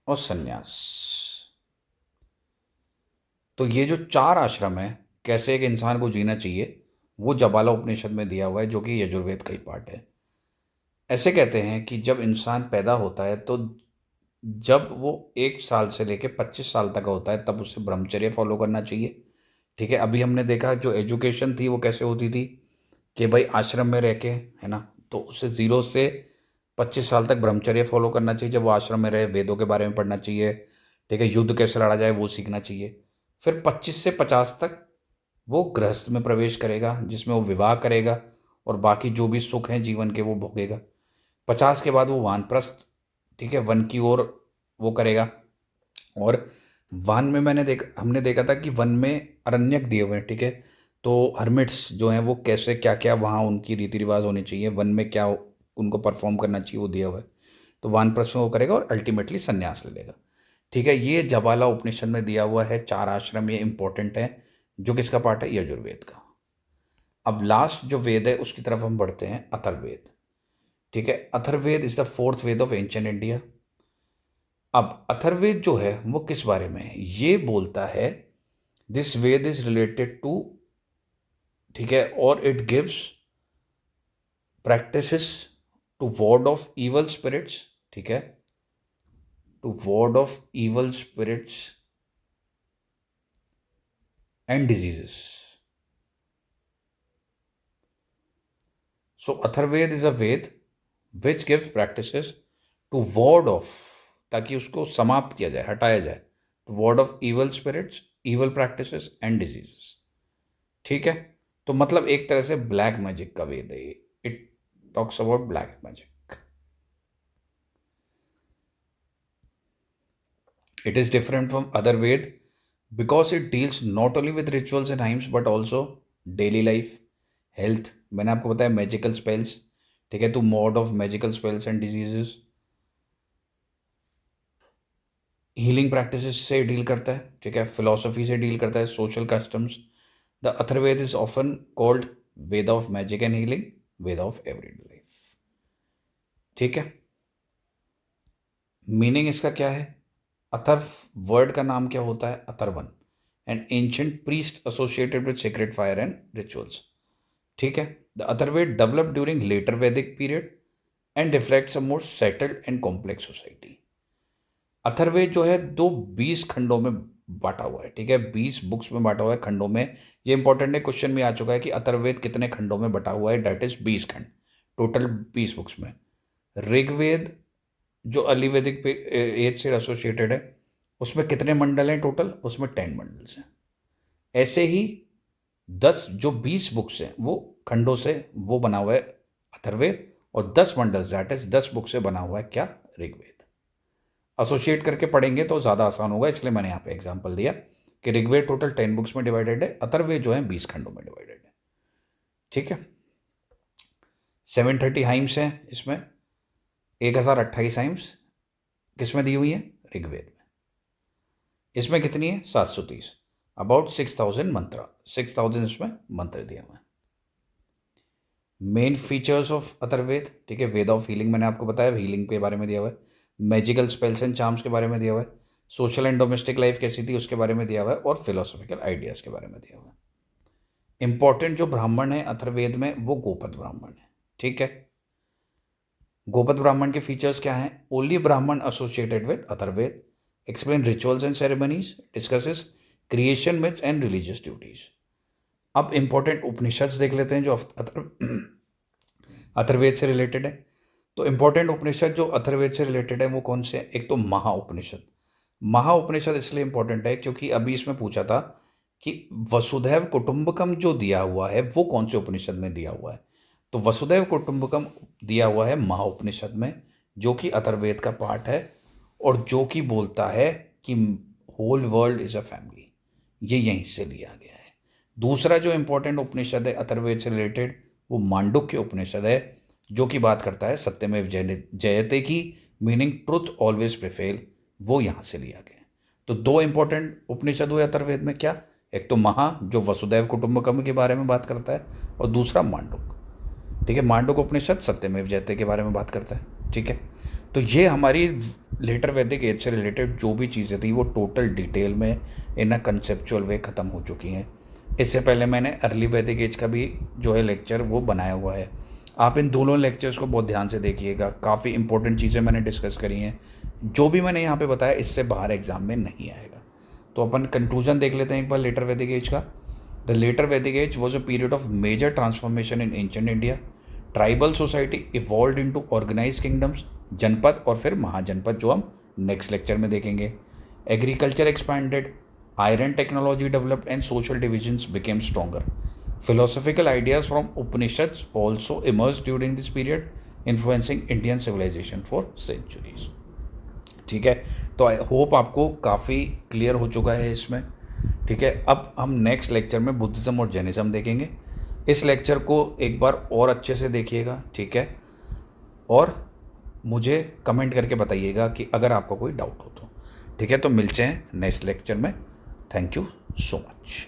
[SPEAKER 1] और सन्यास। तो ये जो 4 आश्रम है, कैसे एक इंसान को जीना चाहिए, वो जबाला उपनिषद में दिया हुआ है, जो कि यजुर्वेद का ही पार्ट है। ऐसे कहते हैं कि जब इंसान पैदा होता है तो जब वो 1 साल से लेकर 25 साल तक होता है तब उसे ब्रह्मचर्य फॉलो करना चाहिए, ठीक है। अभी हमने देखा जो एजुकेशन थी वो कैसे होती थी, कि भाई आश्रम में रह के, है ना, तो उसे 0 से 25 साल तक ब्रह्मचर्य फॉलो करना चाहिए। जब वो आश्रम में रहे वेदों के बारे में पढ़ना चाहिए, ठीक है, युद्ध कैसे लड़ा जाए वो सीखना चाहिए। फिर 25 से 50 तक वो गृहस्थ में प्रवेश करेगा, जिसमें वो विवाह करेगा और बाकी जो भी सुख हैं जीवन के वो भोगेगा। 50 के बाद वो वानप्रस्थ, ठीक है, वन की ओर वो करेगा। और वन में हमने देखा था कि वन में अरण्यक दिए हुए हैं, ठीक है। तो हर्मिट्स जो हैं वो कैसे क्या क्या वहाँ उनकी रीति रिवाज होनी चाहिए, वन में क्या उनको परफॉर्म करना चाहिए वो दिया हुआ है। तो वानप्रस्थ में वो करेगा और अल्टीमेटली संन्यास ले लेगा, ठीक है। ये जबाला उपनिषद में दिया हुआ है 4 आश्रम, ये इंपॉर्टेंट है, जो किसका पार्ट है, यजुर्वेद का। अब लास्ट जो वेद है उसकी तरफ हम बढ़ते हैं, अथर्ववेद, ठीक है। Atharvaveda is the 4th Veda of ancient India. अब अथर्ववेद जो है वो किस बारे में है, ये बोलता है this Veda is related to, ठीक है, और it gives practices to ward off evil spirits, ठीक है, to ward off evil spirits and diseases. So Atharvaveda is a Veda which gives practices to ward off, ताकि उसको समाप्त किया जाए, हटाया जाए, to ward off evil spirits, evil practices and diseases, ठीक है। तो मतलब एक तरह से ब्लैक मैजिक का वेद है ये, it talks about black magic. It is different from other Ved because it deals not only with rituals and hymns but also daily life, health, मैंने आपको बताया मैजिकल स्पेल्स, ठीक है, तो mode of magical spells and diseases, healing practices से डील करता है, ठीक है, फिलोसफी से डील करता है, social customs. The Atharvaveda is often called Veda of magic and healing, Veda of everyday life, ठीक है। मीनिंग इसका क्या है? अथर्व वर्ड का नाम क्या होता है? Atharvan, an ancient priest associated with sacred fire and rituals. ठीक है। The Atharvaveda develop during later Vedic period and reflects a more settled and complex society. Atharvaveda जो है दो 20 खंडों में बांटा हुआ है। ठीक है, 20 बुक्स में बांटा हुआ है, खंडों में। ये इंपॉर्टेंट है, क्वेश्चन में आ चुका है कि अथर्ववेद कितने खंडों में बटा हुआ है। डेट इज 20 खंड, टोटल 20 बुक्स में। ऋग्वेद जो अर्ली वैदिक एज से एसोसिएटेड है, उसमें कितने मंडल हैं टोटल? उसमें 10 मंडल्स हैं। ऐसे ही 10 जो 20 बुक्स हैं वो खंडों से वो बना हुआ है अथर्ववेद, और 10 मंडल्स दैट इज 10 बुक से बना हुआ है क्या? ऋग्वेद। एसोसिएट करके पढ़ेंगे तो ज़्यादा आसान होगा, इसलिए मैंने यहाँ पे एग्जांपल दिया कि ऋग्वेद टोटल 10 बुक्स में डिवाइडेड है, अथर्ववेद जो है 20 खंडों में डिवाइडेड है। ठीक है। 730 हाइम्स हैं इसमें, 1028 हाइम्स किस में दी हुई है? ऋग्वेद में। इसमें कितनी है? 730, अबाउट 6000 मंत्र, 6000 इसमें मंत्र दिया हुआ है। मेन फीचर्स ऑफ अथर्ववेद, ठीक है, वेद ऑफ हीलिंग मैंने आपको बताया, हीलिंग के बारे में दिया हुआ है। मैजिकल स्पेल्स एंड चार्म्स के बारे में दिया हुआ है। सोशल एंड डोमेस्टिक लाइफ कैसी थी उसके बारे में दिया हुआ है, और फिलोसॉफिकल आइडियाज के बारे में दिया हुआ है। इंपॉर्टेंट जो ब्राह्मण है अथर्ववेद में वो गोपद ब्राह्मण है। ठीक है। गोपद ब्राह्मण के फीचर्स क्या हैं? ओनली ब्राह्मण associated with Atharvaveda, explain rituals and ceremonies, discusses creation myths and religious duties. अब इंपॉर्टेंट उपनिषद देख लेते हैं जो अथर्ववेद से रिलेटेड है। तो इंपॉर्टेंट उपनिषद जो अथर्ववेद से रिलेटेड है वो कौन से हैं? एक तो महा उपनिषद। महा उपनिषद इसलिए इंपॉर्टेंट है क्योंकि अभी इसमें पूछा था कि वसुधैव कुटुंबकम जो दिया हुआ है वो कौन से उपनिषद में दिया हुआ है। तो वसुधैव कुटुंबकम दिया हुआ है महा उपनिषद में, जो कि अथर्ववेद का पार्ट है, और जो कि बोलता है कि whole world is a family. ये यहीं से लिया गया है। दूसरा जो इंपॉर्टेंट उपनिषद है अथर्ववेद से रिलेटेड वो मांडुक्य उपनिषद है, जो कि बात करता है सत्यमेव जयते की, मीनिंग ट्रुथ ऑलवेज प्रिवेल। वो यहाँ से लिया गया है। तो दो इंपॉर्टेंट उपनिषद हुए अथर्ववेद में, क्या? एक तो महा जो वसुधैव कुटुंबकम के बारे में बात करता है, और दूसरा मांडुक। ठीक है, मांडुक उपनिषद सत्यमेव जयते के बारे में बात करता है। ठीक है। तो ये हमारी लेटर वैदिक एज से रिलेटेड जो भी चीज़ें थी वो टोटल डिटेल में इन अ कंसेप्चुअल वे ख़त्म हो चुकी हैं। इससे पहले मैंने अर्ली वैदिक एज का भी जो है लेक्चर वो बनाया हुआ है। आप इन दोनों लेक्चर्स को बहुत ध्यान से देखिएगा, काफ़ी इंपॉर्टेंट चीज़ें मैंने डिस्कस करी हैं। जो भी मैंने यहाँ पे बताया इससे बाहर एग्जाम में नहीं आएगा। तो अपन कंक्लूजन देख लेते हैं एक बार लेटर वैदिक एज का। द लेटर वैदिक age was a period of major transformation in ancient India. Tribal society evolve into organise kingdoms, janapada और फिर महाजनपद, जो हम नेक्स्ट लेक्चर में देखेंगे। Agriculture expanded, iron technology developed and social divisions became stronger. Philosophical ideas from Upanishads also emerged during this period, influencing Indian civilization for centuries. ठीक है, तो आई होप आपको काफ़ी क्लियर हो चुका है इसमें। ठीक है, अब हम नेक्स्ट लेक्चर में बुद्धिज़्म और जैनिज़्म देखेंगे। इस लेक्चर को एक बार और अच्छे से देखिएगा। ठीक है, और मुझे कमेंट करके बताइएगा कि अगर आपका कोई डाउट हो तो। ठीक है, तो मिलते हैं नेक्स्ट लेक्चर में। Thank you so much.